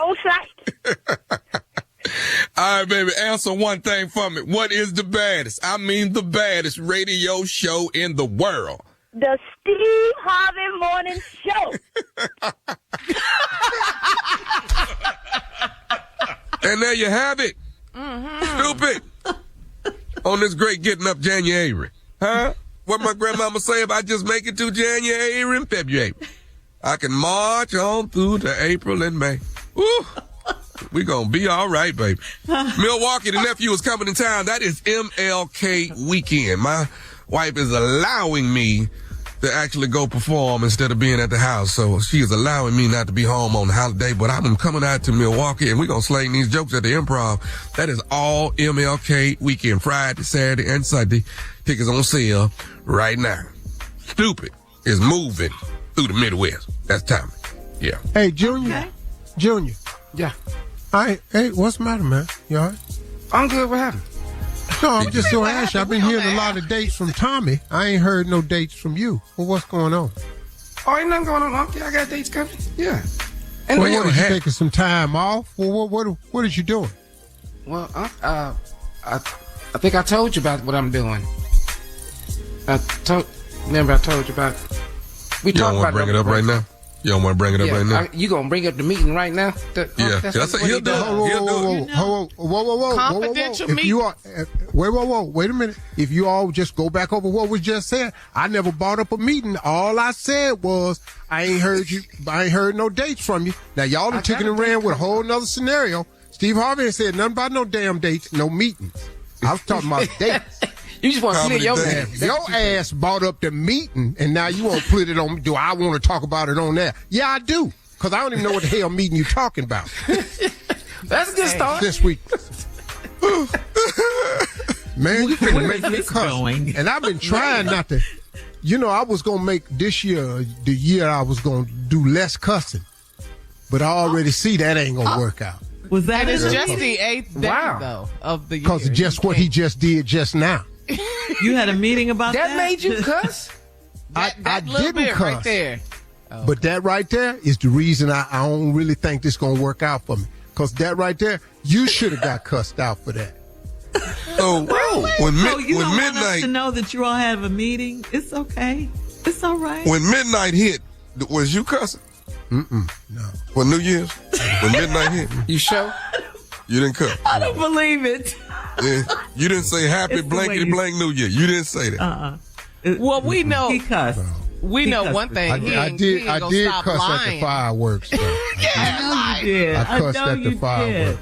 On site. All right, baby, answer one thing for me. What is the baddest radio show in the world? The Steve Harvey Morning Show. And there you have it. Stupid. On this great getting up January. Huh? What my grandmama say about just make it to January and February. I can march on through to April and May. Woo. We gonna be all right, baby. Milwaukee, the nephew is coming in town. That is MLK weekend. My wife is allowing me to actually go perform instead of being at the house. So she is allowing me not to be home on the holiday, but I'm coming out to Milwaukee and we're gonna sling these jokes at the Improv. That is all MLK weekend, Friday, Saturday, and Sunday. Tickets on sale right now. Stupid is moving through the Midwest. That's Tommy. Yeah. Hey, Junior. Okay. Junior. Yeah. Hey, what's the matter, man? You all right? I'm good. What happened? No, I'm just going to ask you. I've been hearing a lot of dates from Tommy. I ain't heard no dates from you. Well, what's going on? Oh, ain't nothing going on, Uncle. I got dates coming. Yeah. And what is you taking some time off? Well, what is you doing? Well, I think I told you about what I'm doing. Remember I told you about. We talked about. You don't want to bring it up right now? You don't want to bring it up right now? You going to bring up the meeting right now? Yeah. He'll do it. Whoa. Confidential meeting. If you are, wait a minute. If you all just go back over what was just said, I never brought up a meeting. All I said was, I ain't heard no dates from you. Now, y'all done took it and ran with a whole nother scenario. Steve Harvey ain't said nothing about no damn dates, no meetings. I was talking about dates. You just want to clear your ass. Your ass brought up the meeting, and now you want to put it on. Do I want to talk about it on there? Yeah, I do, because I don't even know what the hell meeting you talking about. That's a good start. This week. Man, you finna make me cuss. And I've been trying not to. You know, I was going to make this year the year I was going to do less cussing. But I already see that ain't going to work out. Was that just the 8th day, though, of the year? Because of just what he just did just now. You had a meeting about that? That made you cuss? I didn't cuss. Right there. But that right there is the reason I don't really think this going to work out for me. Because that right there, you should have got cussed out for that. So when you don't midnight, want us to know that you all have a meeting. It's okay. It's all right. When midnight hit, was you cussing? No. When New Year's? When midnight hit? You sure? You didn't cuss. I don't believe it. Yeah. You didn't say happy blankety blank New Year. You didn't say that. Well, we know He cussed. We know one thing. I did cuss at the fireworks. Though. I know you did. I cussed at the fireworks.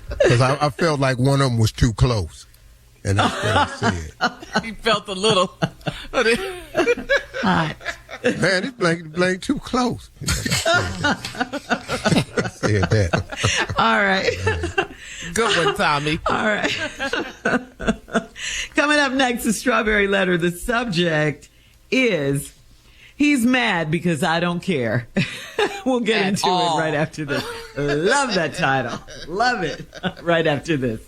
Because I felt like one of them was too close. And that's what I said. He felt a little hot. Man, this blank too close. I said that. All right. Good one, Tommy. All right. Coming up next is Strawberry Letter. The subject is he's mad because I don't care. We'll get into it right after this. Love that title. Love it. Right after this.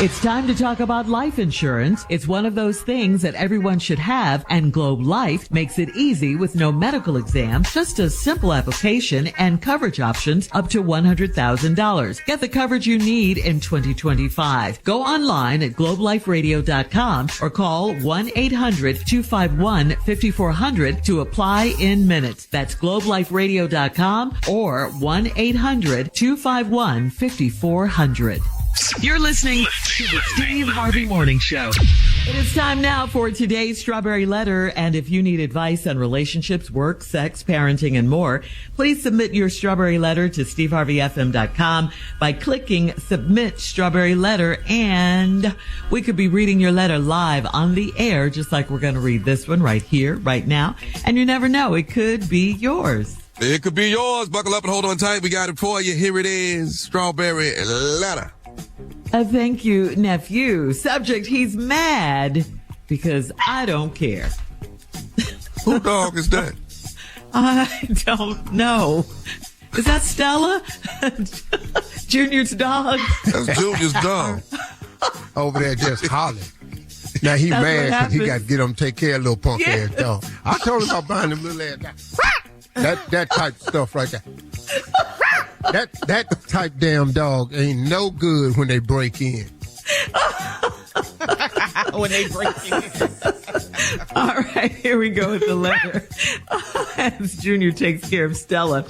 It's time to talk about life insurance. It's one of those things that everyone should have, and Globe Life makes it easy with no medical exam, just a simple application and coverage options up to $100,000. Get the coverage you need in 2025. Go online at globeliferadio.com or call 1-800-251-5400 to apply in minutes. That's globeliferadio.com or 1-800-251-5400. You're listening to the Steve Harvey Morning Show. It is time now for today's Strawberry Letter, and if you need advice on relationships, work, sex, parenting, and more, please submit your Strawberry Letter to steveharveyfm.com by clicking Submit Strawberry Letter, and we could be reading your letter live on the air, just like we're going to read this one right here, right now, and you never know, it could be yours. It could be yours. Buckle up and hold on tight. We got it for you. Here it is. Strawberry Letter. Thank you, nephew. Subject, he's mad because I don't care. Who dog is that? I don't know. Is that Stella? Junior's dog? That's Junior's dog. Over there just hollering. Now he mad because he got to get him take care of little punk ass dog. I told him about buying them little ass dogs. That type of stuff right there. That type damn dog ain't no good when they break in. when they break in. All right, here we go with the letter. As Junior takes care of Stella.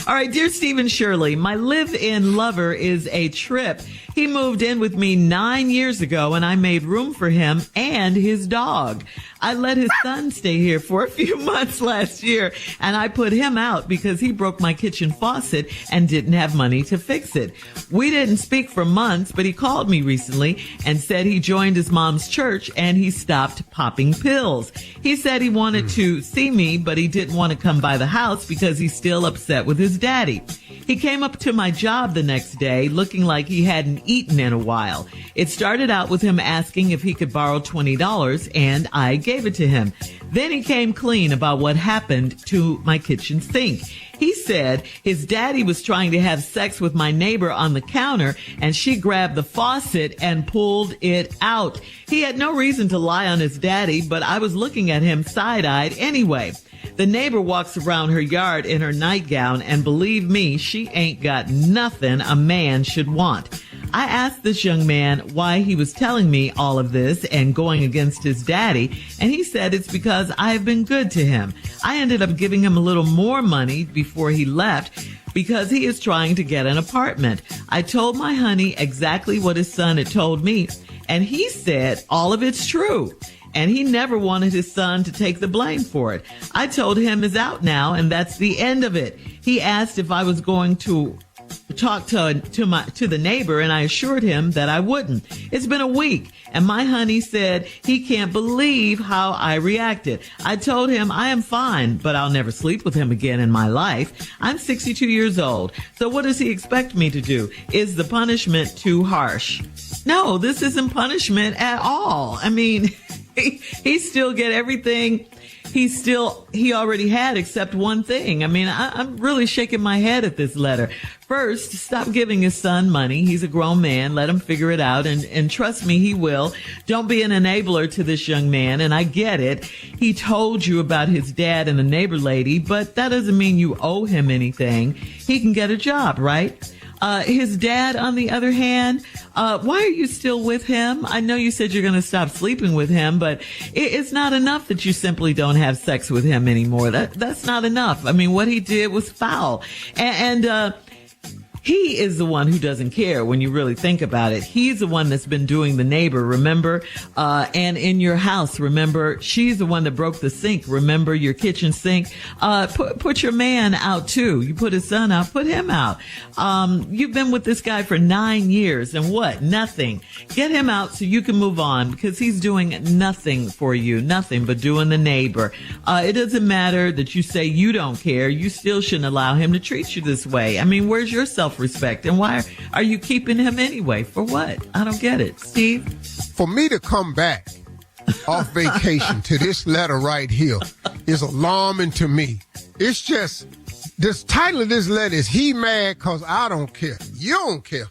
All right, dear Stephen Shirley, my live-in lover is a trip. He moved in with me 9 years ago, and I made room for him and his dog. I let his son stay here for a few months last year, and I put him out because he broke my kitchen faucet and didn't have money to fix it. We didn't speak for months, but he called me recently and said he joined his mom's church and he stopped popping pills. He said he wanted to see me, but he didn't want to come by the house because he's still upset with his daddy. He came up to my job the next day looking like he hadn't eaten in a while. It started out with him asking if he could borrow $20, and I gave it to him. Then he came clean about what happened to my kitchen sink. He said his daddy was trying to have sex with my neighbor on the counter, and she grabbed the faucet and pulled it out. He had no reason to lie on his daddy, but I was looking at him side-eyed anyway. The neighbor walks around her yard in her nightgown, and believe me, she ain't got nothing a man should want. I asked this young man why he was telling me all of this and going against his daddy, and he said it's because I have been good to him. I ended up giving him a little more money before he left because he is trying to get an apartment. I told my honey exactly what his son had told me, and he said all of it's true. And he never wanted his son to take the blame for it. I told him it's out now, and that's the end of it. He asked if I was going to talk to the neighbor, and I assured him that I wouldn't. It's been a week, and my honey said he can't believe how I reacted. I told him I am fine, but I'll never sleep with him again in my life. I'm 62 years old, so what does he expect me to do? Is the punishment too harsh? No, this isn't punishment at all. I mean, he still get everything he already had except one thing. I mean, I'm really shaking my head at this letter. First, stop giving his son money. He's a grown man. Let him figure it out. And trust me, he will. Don't be an enabler to this young man. And I get it. He told you about his dad and the neighbor lady, but that doesn't mean you owe him anything. He can get a job, right? His dad, on the other hand, why are you still with him? I know you said you're going to stop sleeping with him, but it's not enough that you simply don't have sex with him anymore. That's not enough. I mean, what he did was foul. And he is the one who doesn't care when you really think about it. He's the one that's been doing the neighbor, remember? And in your house, remember? She's the one that broke the sink, remember? Your kitchen sink. Put your man out too. You put his son out, put him out. You've been with this guy for 9 years and what? Nothing. Get him out so you can move on because he's doing nothing for you. Nothing but doing the neighbor. It doesn't matter that you say you don't care. You still shouldn't allow him to treat you this way. I mean, where's your self-respect? And why are you keeping him anyway? For what? I don't get it. Steve? For me to come back off vacation to this letter right here is alarming to me. It's just, this title of this letter is He Mad Cause I Don't Care. You don't care.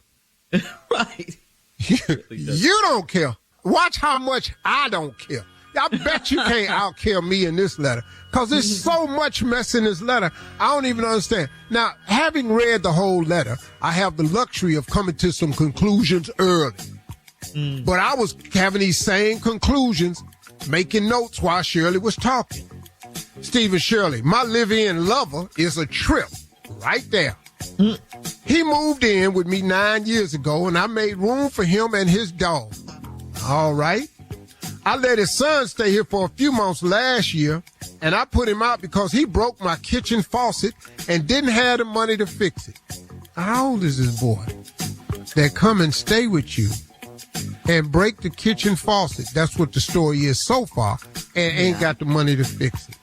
Right. You don't care. Watch how much I don't care. I bet you can't out-care me in this letter because there's so much mess in this letter, I don't even understand. Now, having read the whole letter, I have the luxury of coming to some conclusions early. But I was having these same conclusions, making notes while Shirley was talking. Steve and Shirley, my live-in lover is a trip right there. He moved in with me 9 years ago, and I made room for him and his dog. All right. I let his son stay here for a few months last year, and I put him out because he broke my kitchen faucet and didn't have the money to fix it. How old is this boy that come and stay with you and break the kitchen faucet? That's what the story is so far, and ain't got the money to fix it.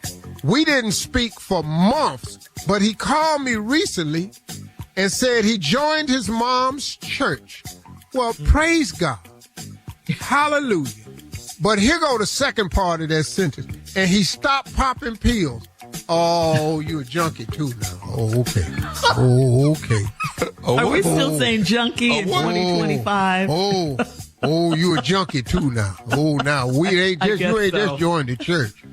We didn't speak for months, but he called me recently and said he joined his mom's church. Well, praise God. Hallelujah. But here go the second part of that sentence. And he stopped popping pills. Oh, you a junkie too now. Oh, okay. Oh, okay. Are we still saying junkie in 2025? Oh, you a junkie too now. Oh, now you ain't just joined the church.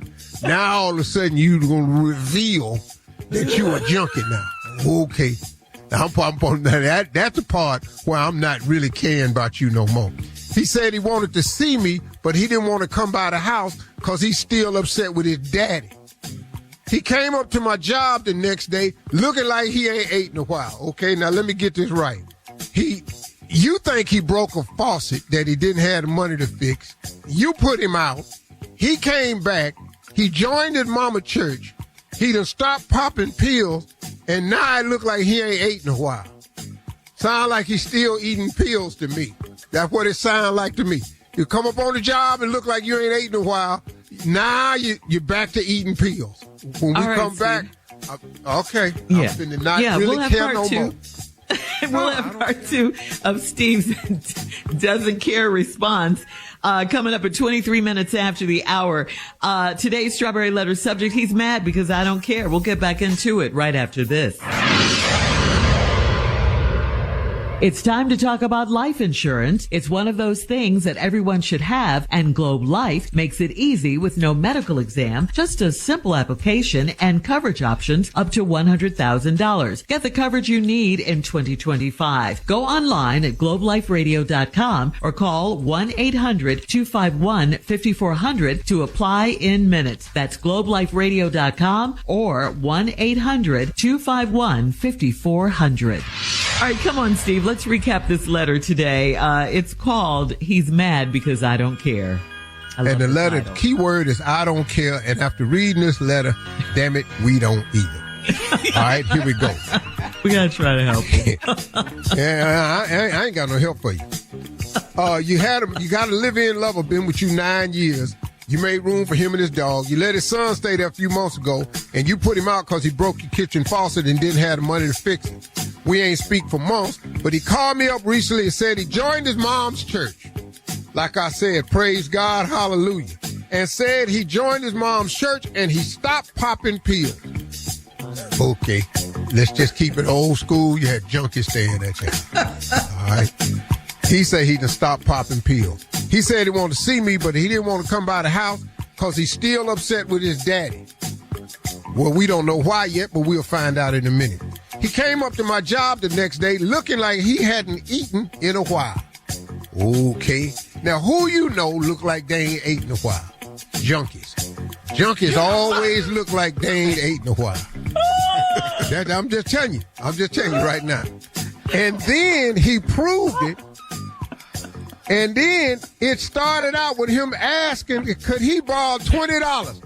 Now all of a sudden you gonna reveal that you a junkie now. Okay. Now that's the part where I'm not really caring about you no more. He said he wanted to see me, but he didn't want to come by the house because he's still upset with his daddy. He came up to my job the next day looking like he ain't ate in a while. Okay, now let me get this right. You think he broke a faucet that he didn't have the money to fix. You put him out. He came back. He joined his mama church. He done stopped popping pills, and now it look like he ain't ate in a while. Sound like he's still eating pills to me. That's what it sounds like to me. You come up on the job and look like you ain't ate in a while. Now you're back to eating pills. When we come back, okay. Yeah. I'm finna not really care no more. We'll have part 2 of Steve's doesn't care response coming up at 23 minutes after the hour. Today's Strawberry Letter subject, he's mad because I don't care. We'll get back into it right after this. It's time to talk about life insurance. It's one of those things that everyone should have, and Globe Life makes it easy with no medical exam, just a simple application and coverage options up to $100,000. Get the coverage you need in 2025. Go online at globeliferadio.com or call 1-800-251-5400 to apply in minutes. That's globeliferadio.com or 1-800-251-5400. All right, come on, Steve. Let's recap this letter today. It's called He's Mad Because I Don't Care. And the letter, key word is I don't care. And after reading this letter, damn it, we don't either. All right, here we go. We got to try to help you. Yeah, I ain't got no help for you. You got a live-in lover, been with you 9 years. You made room for him and his dog. You let his son stay there a few months ago, and you put him out because he broke your kitchen faucet and didn't have the money to fix it. We ain't speak for months, but he called me up recently and said he joined his mom's church. Like I said, praise God, hallelujah. and said he joined his mom's church and he stopped popping pills. Okay, let's just keep it old school. You had junkies staying at you. All right. He said he done stopped popping pills. He said he wanted to see me, but he didn't want to come by the house because he's still upset with his daddy. Well, we don't know why yet, but we'll find out in a minute. He came up to my job the next day looking like he hadn't eaten in a while. Okay. Now, who you know look like they ain't ate in a while? Junkies. Junkies always look like they ain't ate in a while. I'm just telling you. I'm just telling you right now. And then he proved it. And then it started out with him asking, could he borrow $20?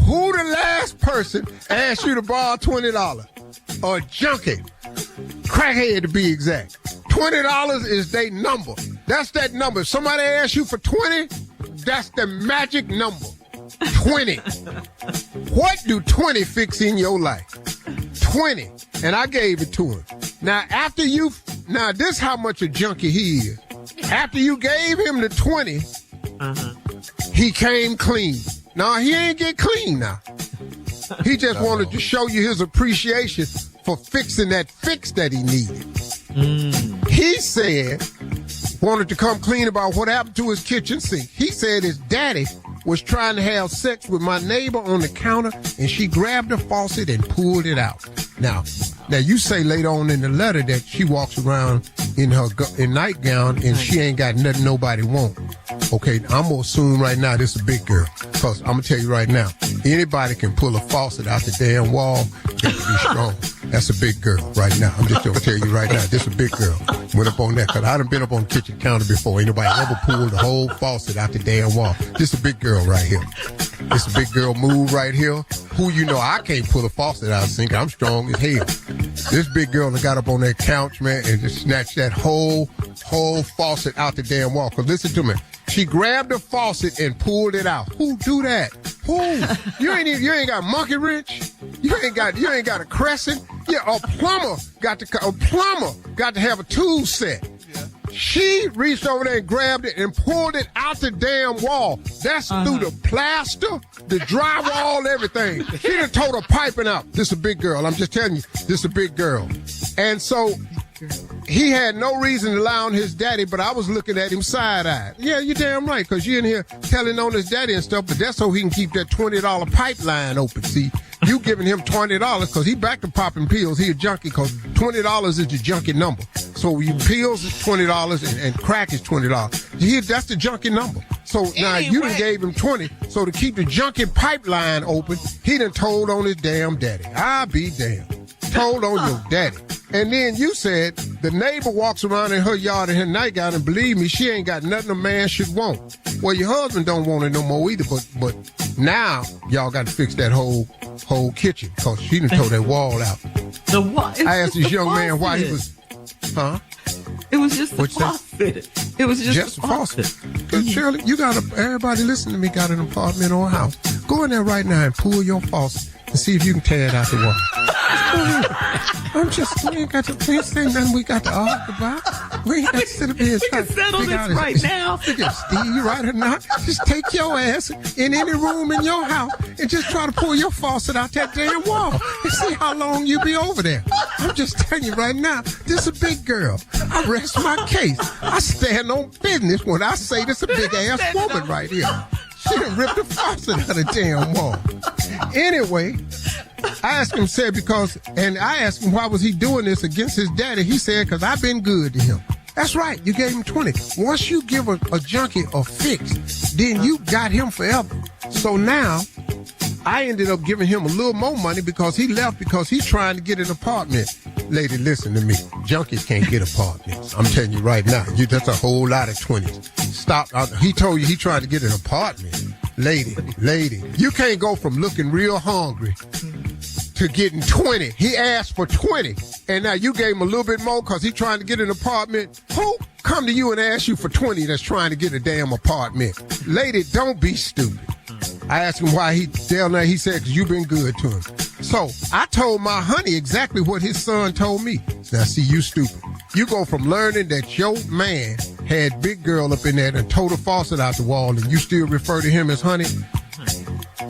Who the last person asked you to borrow $20? A junkie. Crackhead to be exact. $20 is their number. That's that number. If somebody asks you for 20, that's the magic number. 20. What do 20 fix in your life? 20. And I gave it to him. Now, this how much a junkie he is. After you gave him the 20, he came clean. Now, he ain't get clean now. He just wanted to show you his appreciation for fixing that fix that he needed. He said, wanted to come clean about what happened to his kitchen sink. He said his daddy was trying to have sex with my neighbor on the counter, and she grabbed the faucet and pulled it out. Now you say later on in the letter that she walks around in her nightgown and she ain't got nothing nobody want. Okay, I'm gonna assume right now this is a big girl, because I'm gonna tell you right now, anybody can pull a faucet out the damn wall. Got to be strong. That's a big girl right now. I'm just gonna tell you right now, this is a big girl. Went up on that, because I done been up on the kitchen counter before. Ain't nobody ever pulled the whole faucet out the damn wall. This is a big girl right here. This is a big girl move right here. Who you know, I can't pull a faucet out of the sink. I'm strong as hell. This big girl that got up on that couch, man, and just snatched that whole faucet out the damn wall. Because listen to me. She grabbed the faucet and pulled it out. Who do that? Who? You ain't got a monkey wrench. You ain't got a crescent. Yeah, a plumber got to have a tool set. She reached over there and grabbed it and pulled it out the damn wall. That's through the plaster, the drywall, everything. She done tore the piping out. This is a big girl. I'm just telling you, this is a big girl. And so he had no reason to lie on his daddy, but I was looking at him side-eyed. Yeah, you're damn right, because you're in here telling on his daddy and stuff, but that's so he can keep that $20 pipeline open. See, you giving him $20 because he back to popping pills. He a junkie because $20 is the junkie number. So you pills is $20 and crack is $20. That's the junkie number. So now you done gave him 20. So to keep the junkie pipeline open, he done told on his damn daddy. I be damned. Told on your daddy. And then you said the neighbor walks around in her yard in her nightgown, and believe me, she ain't got nothing a man should want. Well, your husband don't want it no more either, but now y'all got to fix that whole kitchen, because she done tore that wall out. The wall? I asked this young man why he was, It was just the faucet. It was just the faucet. Because Shirley, everybody listening to me got an apartment or a house. Go in there right now and pull your faucet and see if you can tear it out the wall. We ain't got to say nothing we got to argue about. We ain't got to sit up here and try to settle this right now. Steve, you right or not? Just take your ass in any room in your house and just try to pull your faucet out that damn wall and see how long you be over there. I'm just telling you right now, this is a big girl. I rest my case. I stand on business when I say this a big-ass woman right here. She done ripped the faucet out of the damn wall. Anyway, I asked him why was he doing this against his daddy. He said, because I've been good to him. That's right. You gave him 20. Once you give a junkie a fix, then you got him forever. So now I ended up giving him a little more money because he left because he's trying to get an apartment. Lady, listen to me. Junkies can't get apartments. I'm telling you right now. That's a whole lot of 20s. Stop. He told you he tried to get an apartment. Lady, you can't go from looking real hungry to getting 20. He asked for 20, and now you gave him a little bit more because he's trying to get an apartment. Who come to you and ask you for 20 that's trying to get a damn apartment? Lady, don't be stupid. I asked him why he said, because you've been good to him. So I told my honey exactly what his son told me. Now, see, you stupid. You go from learning that your man had Big Girl up in there and tore the faucet out the wall, and you still refer to him as Honey?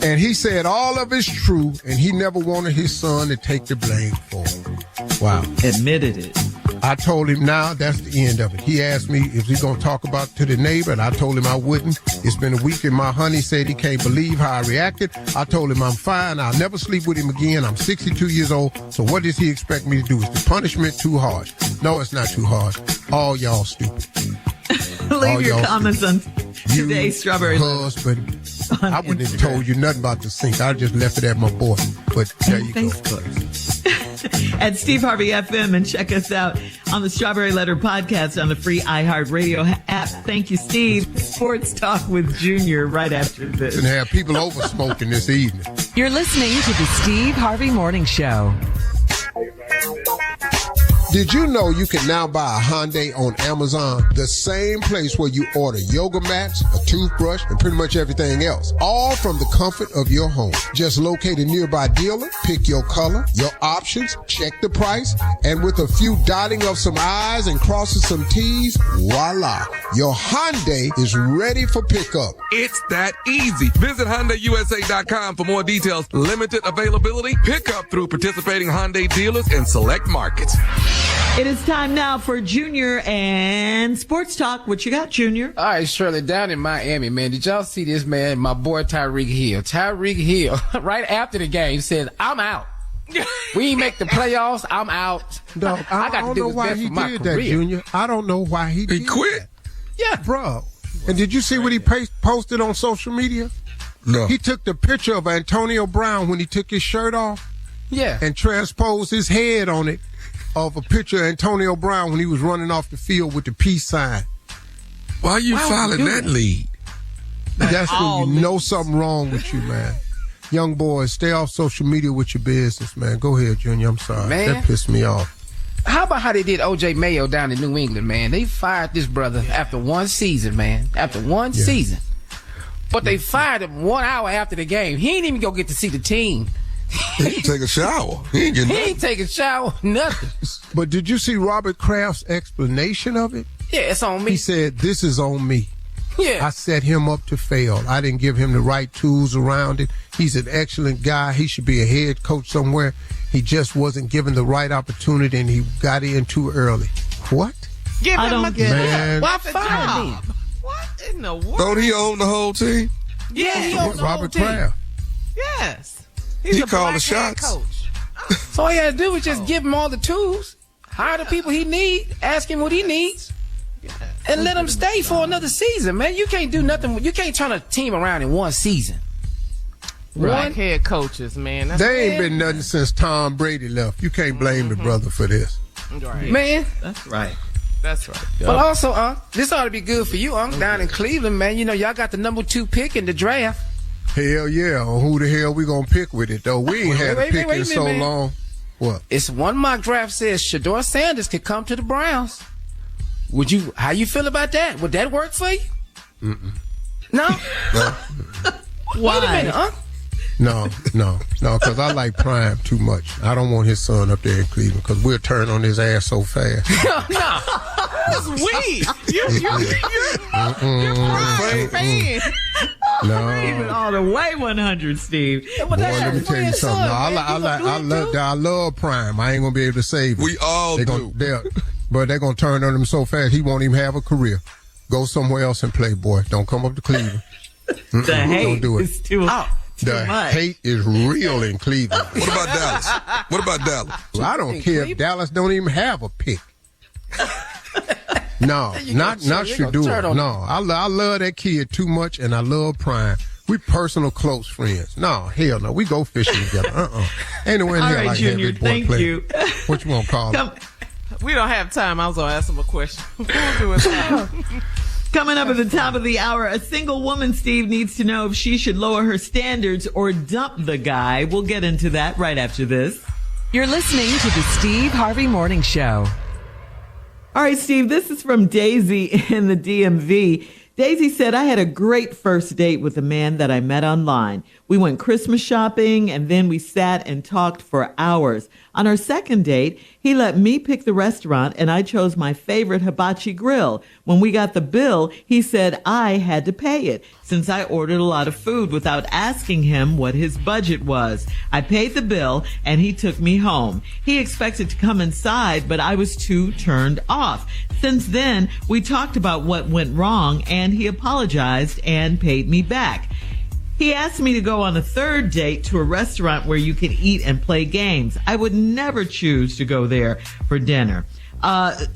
And he said all of it's true, and he never wanted his son to take the blame for it. Wow. Admitted it. I told him now that's the end of it. He asked me if he's going to talk about it to the neighbor, and I told him I wouldn't. It's been a week, and my honey said he can't believe how I reacted. I told him I'm fine. I'll never sleep with him again. I'm 62 years old, so what does he expect me to do? Is the punishment too hard? No, it's not too hard. All y'all stupid. Leave your comments on today's Strawberry husband. I wouldn't have told you nothing about the sink. I just left it at my boy. But there you go. At Steve Harvey FM, and check us out on the Strawberry Letter podcast on the free iHeartRadio app. Thank you, Steve. Sports Talk with Junior right after this. And have people over smoking this evening. You're listening to the Steve Harvey Morning Show. Did you know you can now buy a Hyundai on Amazon? The same place where you order yoga mats, a toothbrush, and pretty much everything else. All from the comfort of your home. Just locate a nearby dealer, pick your color, your options, check the price, and with a few dotting of some I's and crossing some T's, voila. Your Hyundai is ready for pickup. It's that easy. Visit HyundaiUSA.com for more details. Limited availability. Pickup through participating Hyundai dealers in select markets. It is time now for Junior and Sports Talk. What you got, Junior? All right, Shirley, down in Miami, man, did y'all see this, man? My boy Tyreek Hill. Tyreek Hill, right after the game, said, I'm out. We ain't make the playoffs. I'm out. No, I got to do what's best for my career. That, Junior. I don't know why he did quit. That. Yeah, bro. And did you see what he posted on social media? No. He took the picture of Antonio Brown when he took his shirt off. Yeah. And transposed his head on it of a picture of Antonio Brown when he was running off the field with the peace sign. Why are you following that lead? That's when you know something wrong with you, man. Young boys, stay off social media with your business, man. Go ahead, Junior. I'm sorry. Man. That pissed me off. How about how they did O.J. Mayo down in New England, man? They fired this brother after one season, man. After one season. But they fired him 1 hour after the game. He ain't even go get to see the team. He didn't take a shower. He ain't take a shower, nothing. But did you see Robert Kraft's explanation of it? Yeah, it's on me. He said, this is on me. Yeah. I set him up to fail. I didn't give him the right tools around it. He's an excellent guy. He should be a head coach somewhere. He just wasn't given the right opportunity, and he got in too early. What? Give him a man. Why fire him? What in the world? Don't he own the whole team? Yeah, he owns the Robert whole team. Kraft. Yes. He a called black the shots. head coach. So all he had to do was just give him all the tools, hire the people he needs, ask him what he needs, and let him stay for another season, man. You can't do nothing. You can't turn a team around in one season. Black head coaches, man. They ain't been nothing since Tom Brady left. You can't blame the brother for this. Right. Man. That's right. That's right. But also, this ought to be good for you, down in Cleveland, man. You know, y'all got the number 2 pick in the draft. Hell yeah. On who the hell we gonna pick with it, though? We ain't had a pick in so long. What? It's one mock draft says Shador Sanders could come to the Browns. How you feel about that? Would that work for you? Mm-mm. No? Why? Wait a minute, No, because I like Prime too much. I don't want his son up there in Cleveland because we'll turn on his ass so fast. No. That's weak. You're Prime fan. No. Even all the way 100, Steve. Boy, let me tell you something. I love Prime. I ain't going to be able to save him. We all do. But they're going to turn on him so fast, he won't even have a career. Go somewhere else and play, boy. Don't come up to Cleveland. The hate don't do it. is too much. Hate is real in Cleveland. What about Dallas? Well, I don't care if Dallas don't even have a pick. No, not Shador. No, I love that kid too much, and I love Prime. We personal close friends. No, hell no. We go fishing together. Ain't no way in All hell right, I Junior, have this boy thank play. you. What you want to call it? We don't have time. I was going to ask him a question. We'll do it now. Coming up at the top of the hour, a single woman, Steve, needs to know if she should lower her standards or dump the guy. We'll get into that right after this. You're listening to the Steve Harvey Morning Show. All right, Steve, this is from Daisy in the DMV. Daisy said, I had a great first date with a man that I met online. We went Christmas shopping, and then we sat and talked for hours. On our second date, He let me pick the restaurant, and I chose my favorite hibachi grill. When we got the bill, he said I had to pay it, since I ordered a lot of food without asking him what his budget was. I paid the bill, and he took me home. He expected to come inside, but I was too turned off. Since then, we talked about what went wrong, and he apologized and paid me back. He asked me to go on a third date to a restaurant where you can eat and play games. I would never choose to go there for dinner.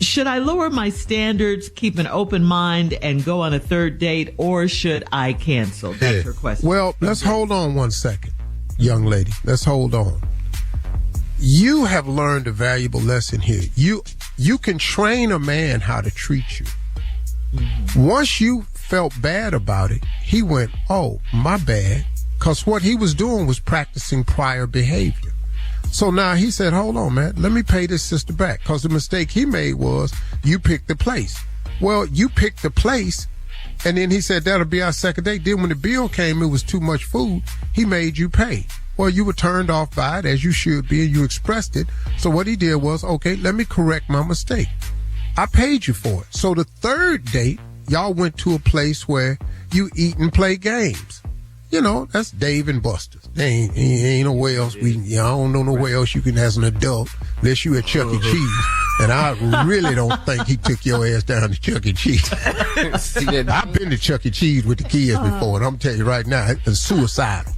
Should I lower my standards, keep an open mind, and go on a third date, or should I cancel? That's her question. Well, let's hold on 1 second, young lady. Let's hold on. You have learned a valuable lesson here. You can train a man how to treat you. Mm-hmm. Once you felt bad about it, he went, oh, my bad, because what he was doing was practicing prior behavior. So now he said, hold on, man, let me pay this sister back, because the mistake he made was you picked the place. Well, you picked the place, and then he said that'll be our second date. Then when the bill came, it was too much food. He made you pay. Well, you were turned off by it, as you should be, and you expressed it. So what he did was, okay, let me correct my mistake. I paid you for it. So the third date, y'all went to a place where you eat and play games. You know, that's Dave and Buster's. Ain't nowhere else. I don't know nowhere else you can as an adult, unless you at Chuck E. Cheese. And I really don't think he took your ass down to Chuck E. Cheese. I've been to Chuck E. Cheese with the kids before, and I'm telling you right now, it's suicidal.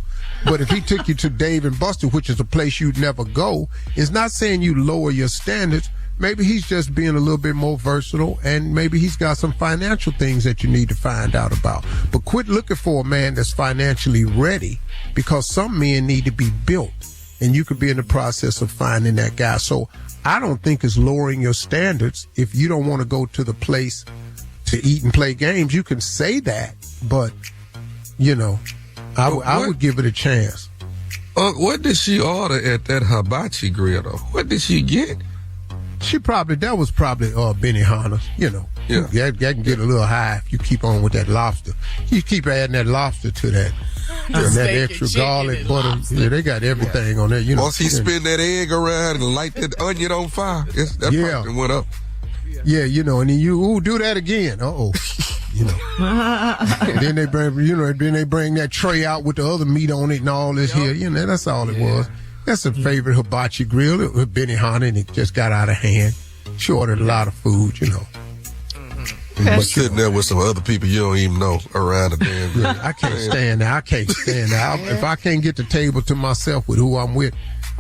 But if he took you to Dave and Buster, which is a place you'd never go, it's not saying you lower your standards. Maybe he's just being a little bit more versatile, and maybe he's got some financial things that you need to find out about. But quit looking for a man that's financially ready, because some men need to be built, and you could be in the process of finding that guy. So I don't think it's lowering your standards if you don't want to go to the place to eat and play games. You can say that, but, you know, I would give it a chance. What did she order at that hibachi grill, though? What did she get? That was probably Benihana's, you know. Yeah. That can get a little high if you keep on with that lobster. You keep adding that lobster to that. And that extra garlic, butter. Yeah, they got everything on there. You know. Once he spin that egg around and light that onion on fire, that probably went up. Yeah, you know, and then you do that again. Uh-oh. You know. And then they bring that tray out with the other meat on it and all this here. You know, that's all it was. That's a favorite hibachi grill. It was Benihana, and it just got out of hand. She ordered a lot of food, you know. Mm-hmm. But sitting there with some other people you don't even know around the damn grill. I can't stand that. If I can't get the table to myself with who I'm with,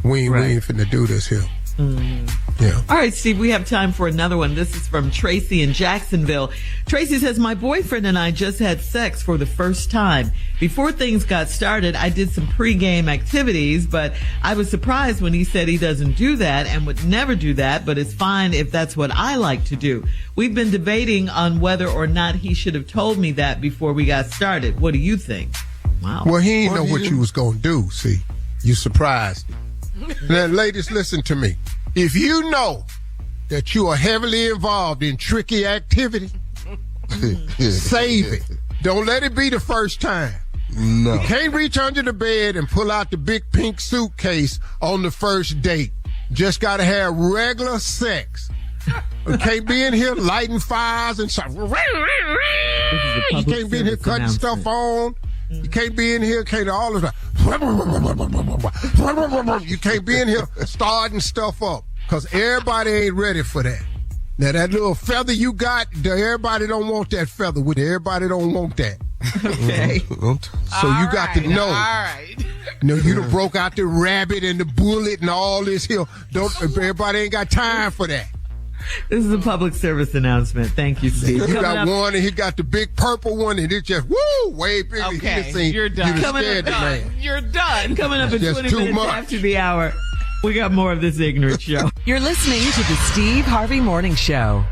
we ain't finna do this here. Mm-hmm. Yeah. All right, Steve, we have time for another one. This is from Tracy in Jacksonville. Tracy says, my boyfriend and I just had sex for the first time. Before things got started, I did some pregame activities, but I was surprised when he said he doesn't do that and would never do that, but it's fine if that's what I like to do. We've been debating on whether or not he should have told me that before we got started. What do you think? Wow. Well, he didn't know what you was going to do, see. You surprised him. Now, ladies, listen to me. If you know that you are heavily involved in tricky activity, save it. Don't let it be the first time. No. You can't reach under the bed and pull out the big pink suitcase on the first date. Just got to have regular sex. You can't be in here lighting fires and stuff. You can't be in here cutting stuff on. You can't be in here, all of that. You can't be in here starting stuff up, because everybody ain't ready for that. Now, that little feather you got, everybody don't want that feather with it. Everybody don't want that. Okay. So you got to know. All right. No, you done broke out the rabbit and the bullet and all this here. Everybody ain't got time for that. This is a public service announcement. Thank you, Steve. You got one, and he got the big purple one, and it's just, way bigger. Okay, you're done. You're done. Coming up at 20 minutes after the hour, we got more of this ignorant show. You're listening to the Steve Harvey Morning Show.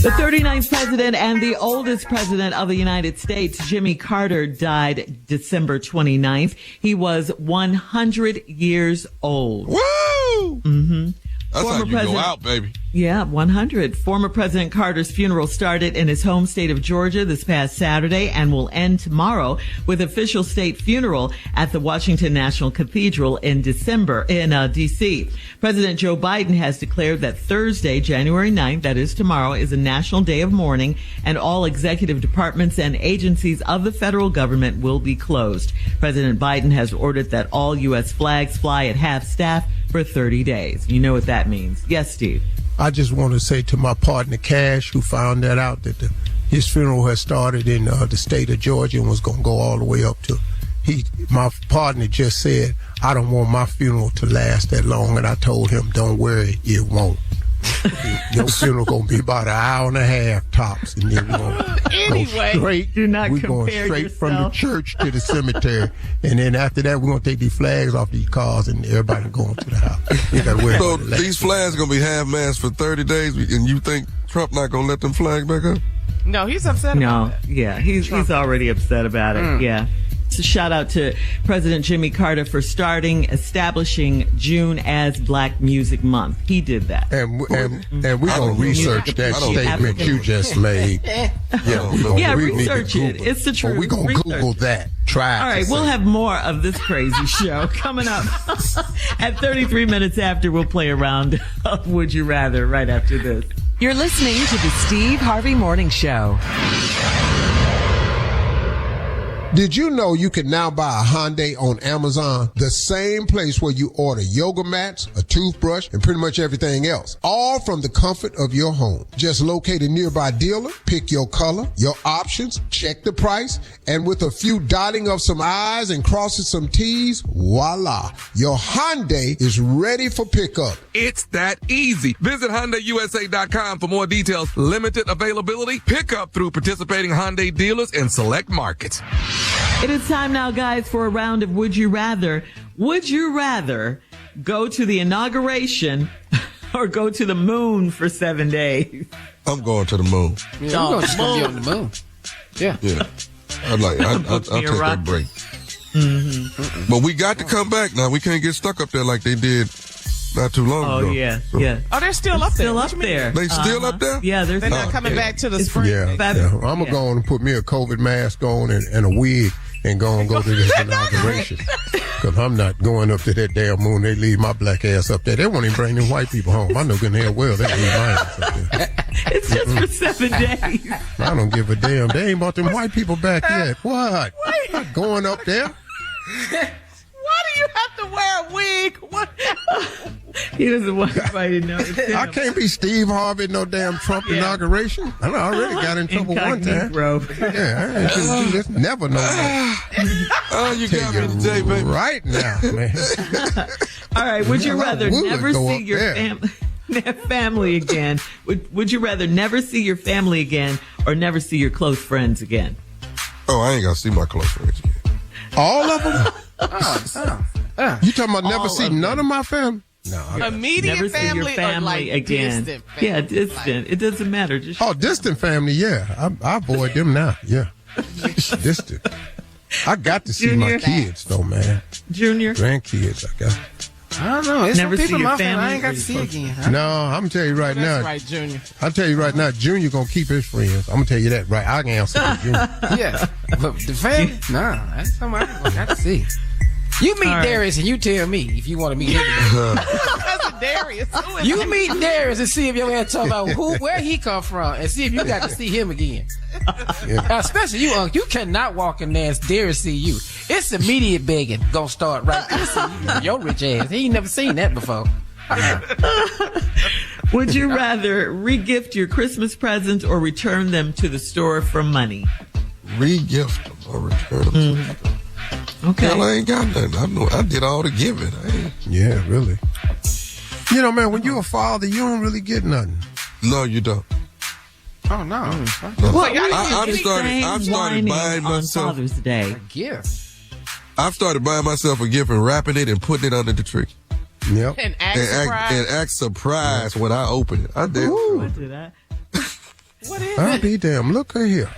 The 39th president and the oldest president of the United States, Jimmy Carter, died December 29th. He was 100 years old. Woo! Mm-hmm. That's how you go out, baby. Yeah, 100. Former President Carter's funeral started in his home state of Georgia this past Saturday and will end tomorrow with official state funeral at the Washington National Cathedral in December in D.C. President Joe Biden has declared that Thursday, January 9th, that is tomorrow, is a national day of mourning, and all executive departments and agencies of the federal government will be closed. President Biden has ordered that all U.S. flags fly at half-staff for 30 days. You know what that means. Yes, Steve. I just want to say to my partner Cash, who found that out, that his funeral had started in the state of Georgia and was going to go all the way up to. My partner just said, I don't want my funeral to last that long, and I told him, don't worry, it won't. Your funeral gonna be about an hour and a half tops, and then we're gonna anyway, go straight. Do not we're compare going straight yourself. from the church to the cemetery, and then after that, we're gonna take these flags off these cars, and everybody going to the house. You gotta wear so these flags gonna be half-mast for 30 days, and you think Trump not gonna let them flags back up? No, he's upset about it. Yeah, he's already upset about it. Yeah. So shout out to President Jimmy Carter for establishing June as Black Music Month. He did that. And we're going to research that statement you just made. Research it. It's the truth. We're going to Google that. Try. All right, we'll have more of this crazy show coming up. At 33 minutes after, we'll play a round of Would You Rather right after this. You're listening to the Steve Harvey Morning Show. Did you know you can now buy a Hyundai on Amazon? The same place where you order yoga mats, a toothbrush, and pretty much everything else. All from the comfort of your home. Just locate a nearby dealer, pick your color, your options, check the price, and with a few dotting of some I's and crossing some T's, voila. Your Hyundai is ready for pickup. It's that easy. Visit HyundaiUSA.com for more details. Limited availability. Pickup through participating Hyundai dealers in select markets. It is time now, guys, for a round of Would You Rather. Would you rather go to the inauguration or go to the moon for 7 days? I'm going to the moon. Yeah, I'm just going to be on the moon. Yeah. I'll take that break. Mm-hmm. But we got to come back now. We can't get stuck up there like they did not too long ago. Oh, yeah, yeah. Oh, they're still up there. Still up there. They still up there? Yeah, they're not coming back to the spring. Yeah. I'm going to go on and put me a COVID mask on and a wig and go to this inauguration. Because I'm not going up to that damn moon. They leave my black ass up there. They won't even bring them white people home. I know good and hell well they leave my ass up there. It's just for 7 days. I don't give a damn. They ain't brought them white people back yet. What? I'm not going up there. Why do you have to wear a wig? What? He doesn't want anybody to know. I can't be Steve Harvey at no damn Trump inauguration. I already got in trouble one time. Yeah, I ain't gonna do this. Never know. Oh, you got me today, baby. Right now, man. All right, would you rather never see your family again? Would you rather never see your family again or never see your close friends again? Oh, I ain't got to see my close friends again. All of them? You talking about never see none of my family? No. Immediate never family, see your family or like again. Distant family? Yeah, distant. It doesn't matter. Just distant family, yeah. I avoid them now, yeah. Distant. I got to see my kids, though, man. Junior? Grandkids, I got. I don't know. It's Never some see people in your my family I ain't got to see again. No, I'm going to tell you right now. That's right, Junior. I'll tell you right now, Junior going to keep his friends. I'm going to tell you that right. I can answer for Junior. Yeah. But the family? Nah, that's somebody I ain't got to see. You meet Darius and you tell me if you want to meet him. That's Darius. You meet Darius and see if your ass talk about where he come from and see if you got to see him again. Yeah. Especially you, Unc. You cannot walk in there and Darius see you. It's immediate begging. Gonna start right there. Your rich ass. He ain't never seen that before. Would you rather re-gift your Christmas presents or return them to the store for money? Re-gift them or return them to the store. Okay. Hell, I ain't got nothing. I did all the giving. Yeah, really. You know, man, when you're a father, you don't really get nothing. No, you don't. Oh, no. Well, I've started buying myself Father's Day. A gift. I've started buying myself a gift and wrapping it and putting it under the tree. Yep. And act surprised when I open it. I did. I do that. What is I'll it? be damn. Look at here.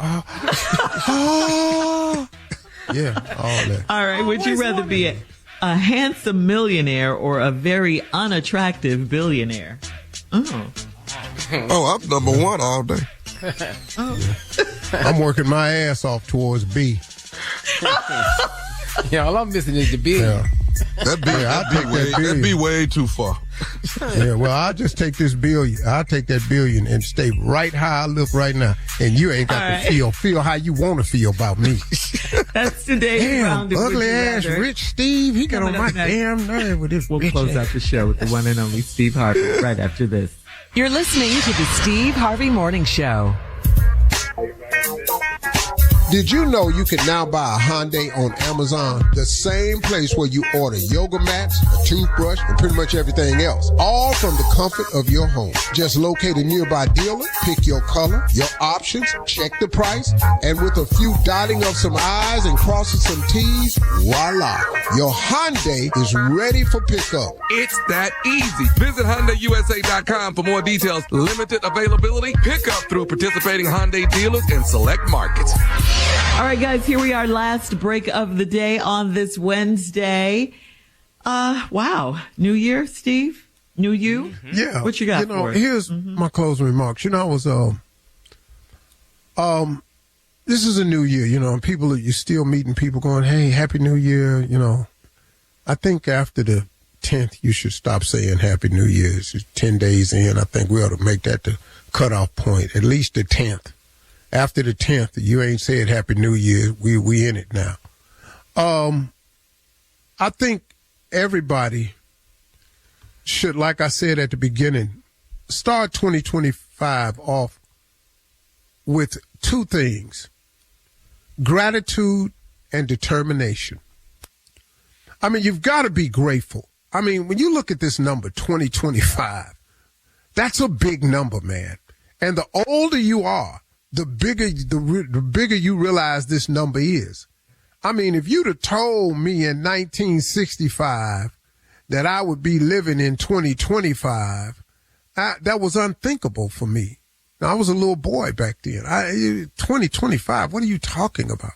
Yeah, all that. All right. Would you rather be a handsome millionaire or a very unattractive billionaire? Oh, I'm number one all day. I'm working my ass off towards B. Yeah, all I'm missing is the billion. Yeah. That'd be way too far. Yeah, well, I'll just take this billion. I'll take that billion and stay right how I look right now. And you ain't got to feel how you want to feel about me. That's today's round of ugly ass Rich Steve. He got on my damn nerve with this. We'll close out the show with the one and only Steve Harvey right after this. You're listening to the Steve Harvey Morning Show. Did you know you can now buy a Hyundai on Amazon? The same place where you order yoga mats, a toothbrush, and pretty much everything else. All from the comfort of your home. Just locate a nearby dealer, pick your color, your options, check the price, and with a few dotting of some I's and crossing some T's, voila. Your Hyundai is ready for pickup. It's that easy. Visit HyundaiUSA.com for more details. Limited availability. Pickup through participating Hyundai dealers in select markets. All right, guys, here we are. Last break of the day on this Wednesday. Wow. New year, Steve? New you? Mm-hmm. Yeah. What you got for us? Here's my closing remarks. I was, this is a new year, and people, you're still meeting people going, hey, Happy New Year, I think after the 10th, you should stop saying Happy New Year. It's 10 days in. I think we ought to make that the cutoff point, at least the 10th. After the 10th, you ain't said Happy New Year. We in it now. I think everybody should, like I said at the beginning, start 2025 off with two things: gratitude and determination. I mean, you've got to be grateful. I mean, when you look at this number, 2025, that's a big number, man. And the older you are, the bigger you realize this number is. I mean, if you'd have told me in 1965 that I would be living in 2025, that was unthinkable for me. Now, I was a little boy back then. 2025, what are you talking about?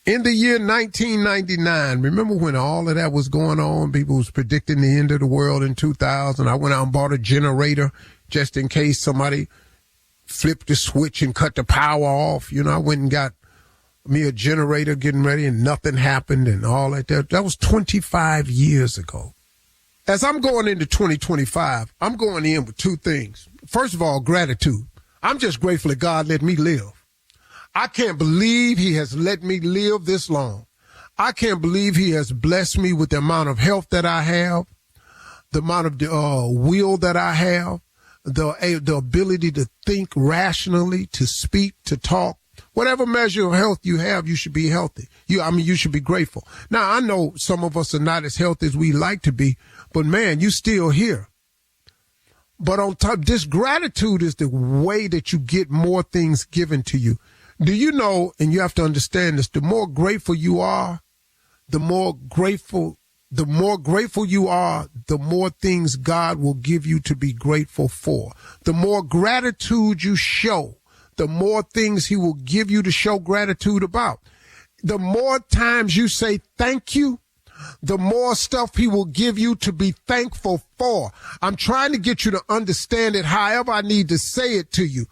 In the year 1999, remember when all of that was going on? People was predicting the end of the world in 2000. I went out and bought a generator just in case somebody flipped the switch and cut the power off. I went and got me a generator getting ready and nothing happened and all that. That was 25 years ago. As I'm going into 2025, I'm going in with two things. First of all, gratitude. I'm just grateful that God let me live. I can't believe he has let me live this long. I can't believe he has blessed me with the amount of health that I have, the amount of will that I have, the ability to think rationally, to speak, to talk. Whatever measure of health you have, you should be healthy. You should be grateful. Now, I know some of us are not as healthy as we like to be, but man, you still here. But on top, this gratitude is the way that you get more things given to you. Do you know, and you have to understand this, the more grateful you are, the more grateful you are, the more things God will give you to be grateful for. The more gratitude you show, the more things he will give you to show gratitude about. The more times you say thank you, the more stuff he will give you to be thankful for. I'm trying to get you to understand it however I need to say it to you.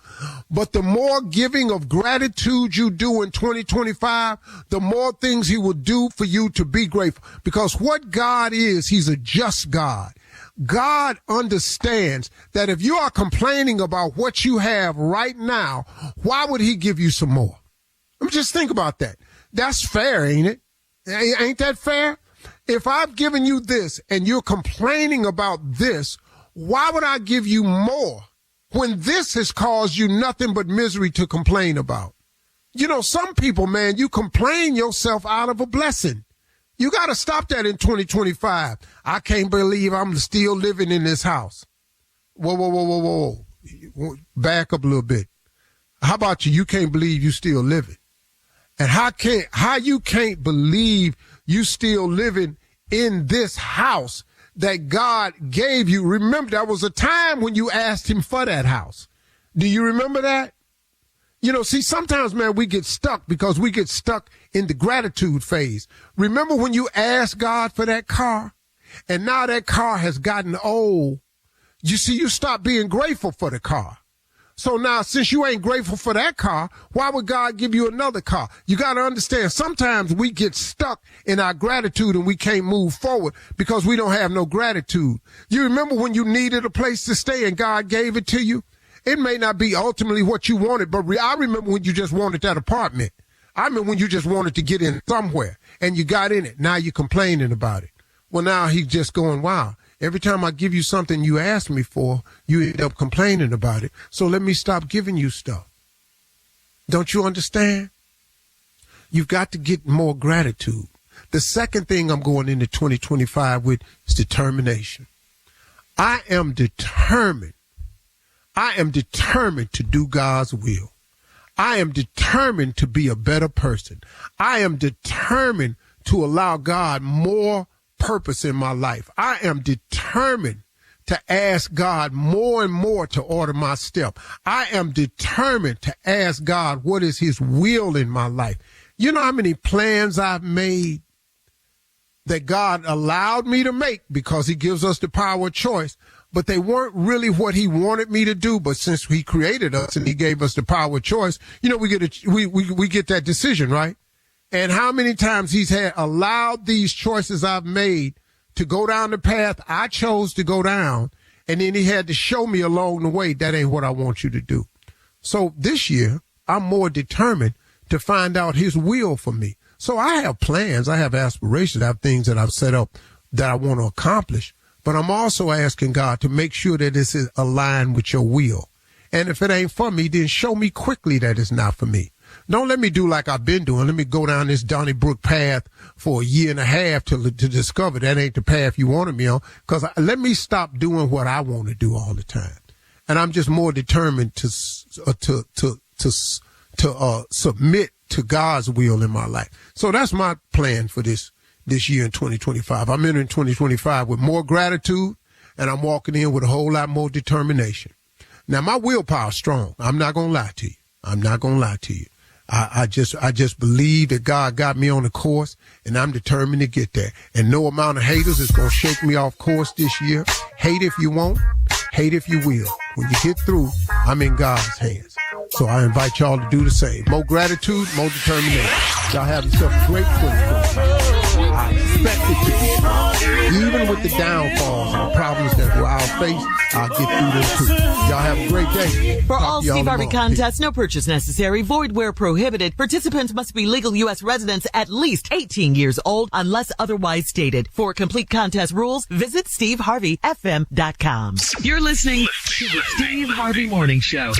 But the more giving of gratitude you do in 2025, the more things he will do for you to be grateful. Because what God is, he's a just God. God understands that if you are complaining about what you have right now, why would he give you some more? Just think about that. That's fair, ain't it? Ain't that fair? If I've given you this and you're complaining about this, why would I give you more when this has caused you nothing but misery to complain about? Some people, man, you complain yourself out of a blessing. You got to stop that in 2025. I can't believe I'm still living in this house. Whoa. Back up a little bit. How about you? You can't believe you still living. And how you can't believe you still living in this house that God gave you. Remember, there was a time when you asked him for that house. Do you remember that? You know, see, sometimes, man, we get stuck because we get stuck in the gratitude phase. Remember when you asked God for that car and now that car has gotten old? You see, you stop being grateful for the car. So now, since you ain't grateful for that car, why would God give you another car? You got to understand, sometimes we get stuck in our gratitude and we can't move forward because we don't have no gratitude. You remember when you needed a place to stay and God gave it to you? It may not be ultimately what you wanted, but I remember when you just wanted that apartment. I remember when you just wanted to get in somewhere and you got in it. Now you're complaining about it. Well, now he's just going, wow. Every time I give you something you asked me for, you end up complaining about it. So let me stop giving you stuff. Don't you understand? You've got to get more gratitude. The second thing I'm going into 2025 with is determination. I am determined to do God's will. I am determined to be a better person. I am determined to allow God more purpose in my life. I am determined to ask God more and more to order my step. I am determined to ask God what is his will in my life. You know how many plans I've made that God allowed me to make because he gives us the power of choice, but they weren't really what he wanted me to do. But since he created us and he gave us the power of choice, you know, we get that decision, right? And how many times he's had allowed these choices I've made to go down the path I chose to go down. And then he had to show me along the way, that ain't what I want you to do. So this year, I'm more determined to find out his will for me. So I have plans. I have aspirations. I have things that I've set up that I want to accomplish. But I'm also asking God to make sure that this is aligned with your will. And if it ain't for me, then show me quickly that it's not for me. Don't let me do like I've been doing. Let me go down this Donnybrook path for a year and a half to discover that ain't the path you wanted me on. Because let me stop doing what I want to do all the time. And I'm just more determined to submit to God's will in my life. So that's my plan for this year in 2025. I'm entering 2025 with more gratitude, and I'm walking in with a whole lot more determination. Now, my willpower is strong. I'm not going to lie to you. I'm not going to lie to you. I just believe that God got me on the course, and I'm determined to get there. And no amount of haters is going to shake me off course this year. Hate if you won't, hate if you will. When you get through, I'm in God's hands. So I invite y'all to do the same. More gratitude, more determination. Y'all have yourself a great 2025. I expect it to be strong. Even with the downfalls and the problems that I'll face, I'll get through them too. Y'all have a great day. For all Steve Harvey contests, no purchase necessary, void where prohibited. Participants must be legal U.S. residents at least 18 years old unless otherwise stated. For complete contest rules, visit SteveHarveyFM.com. You're listening to the Steve Harvey Morning Show.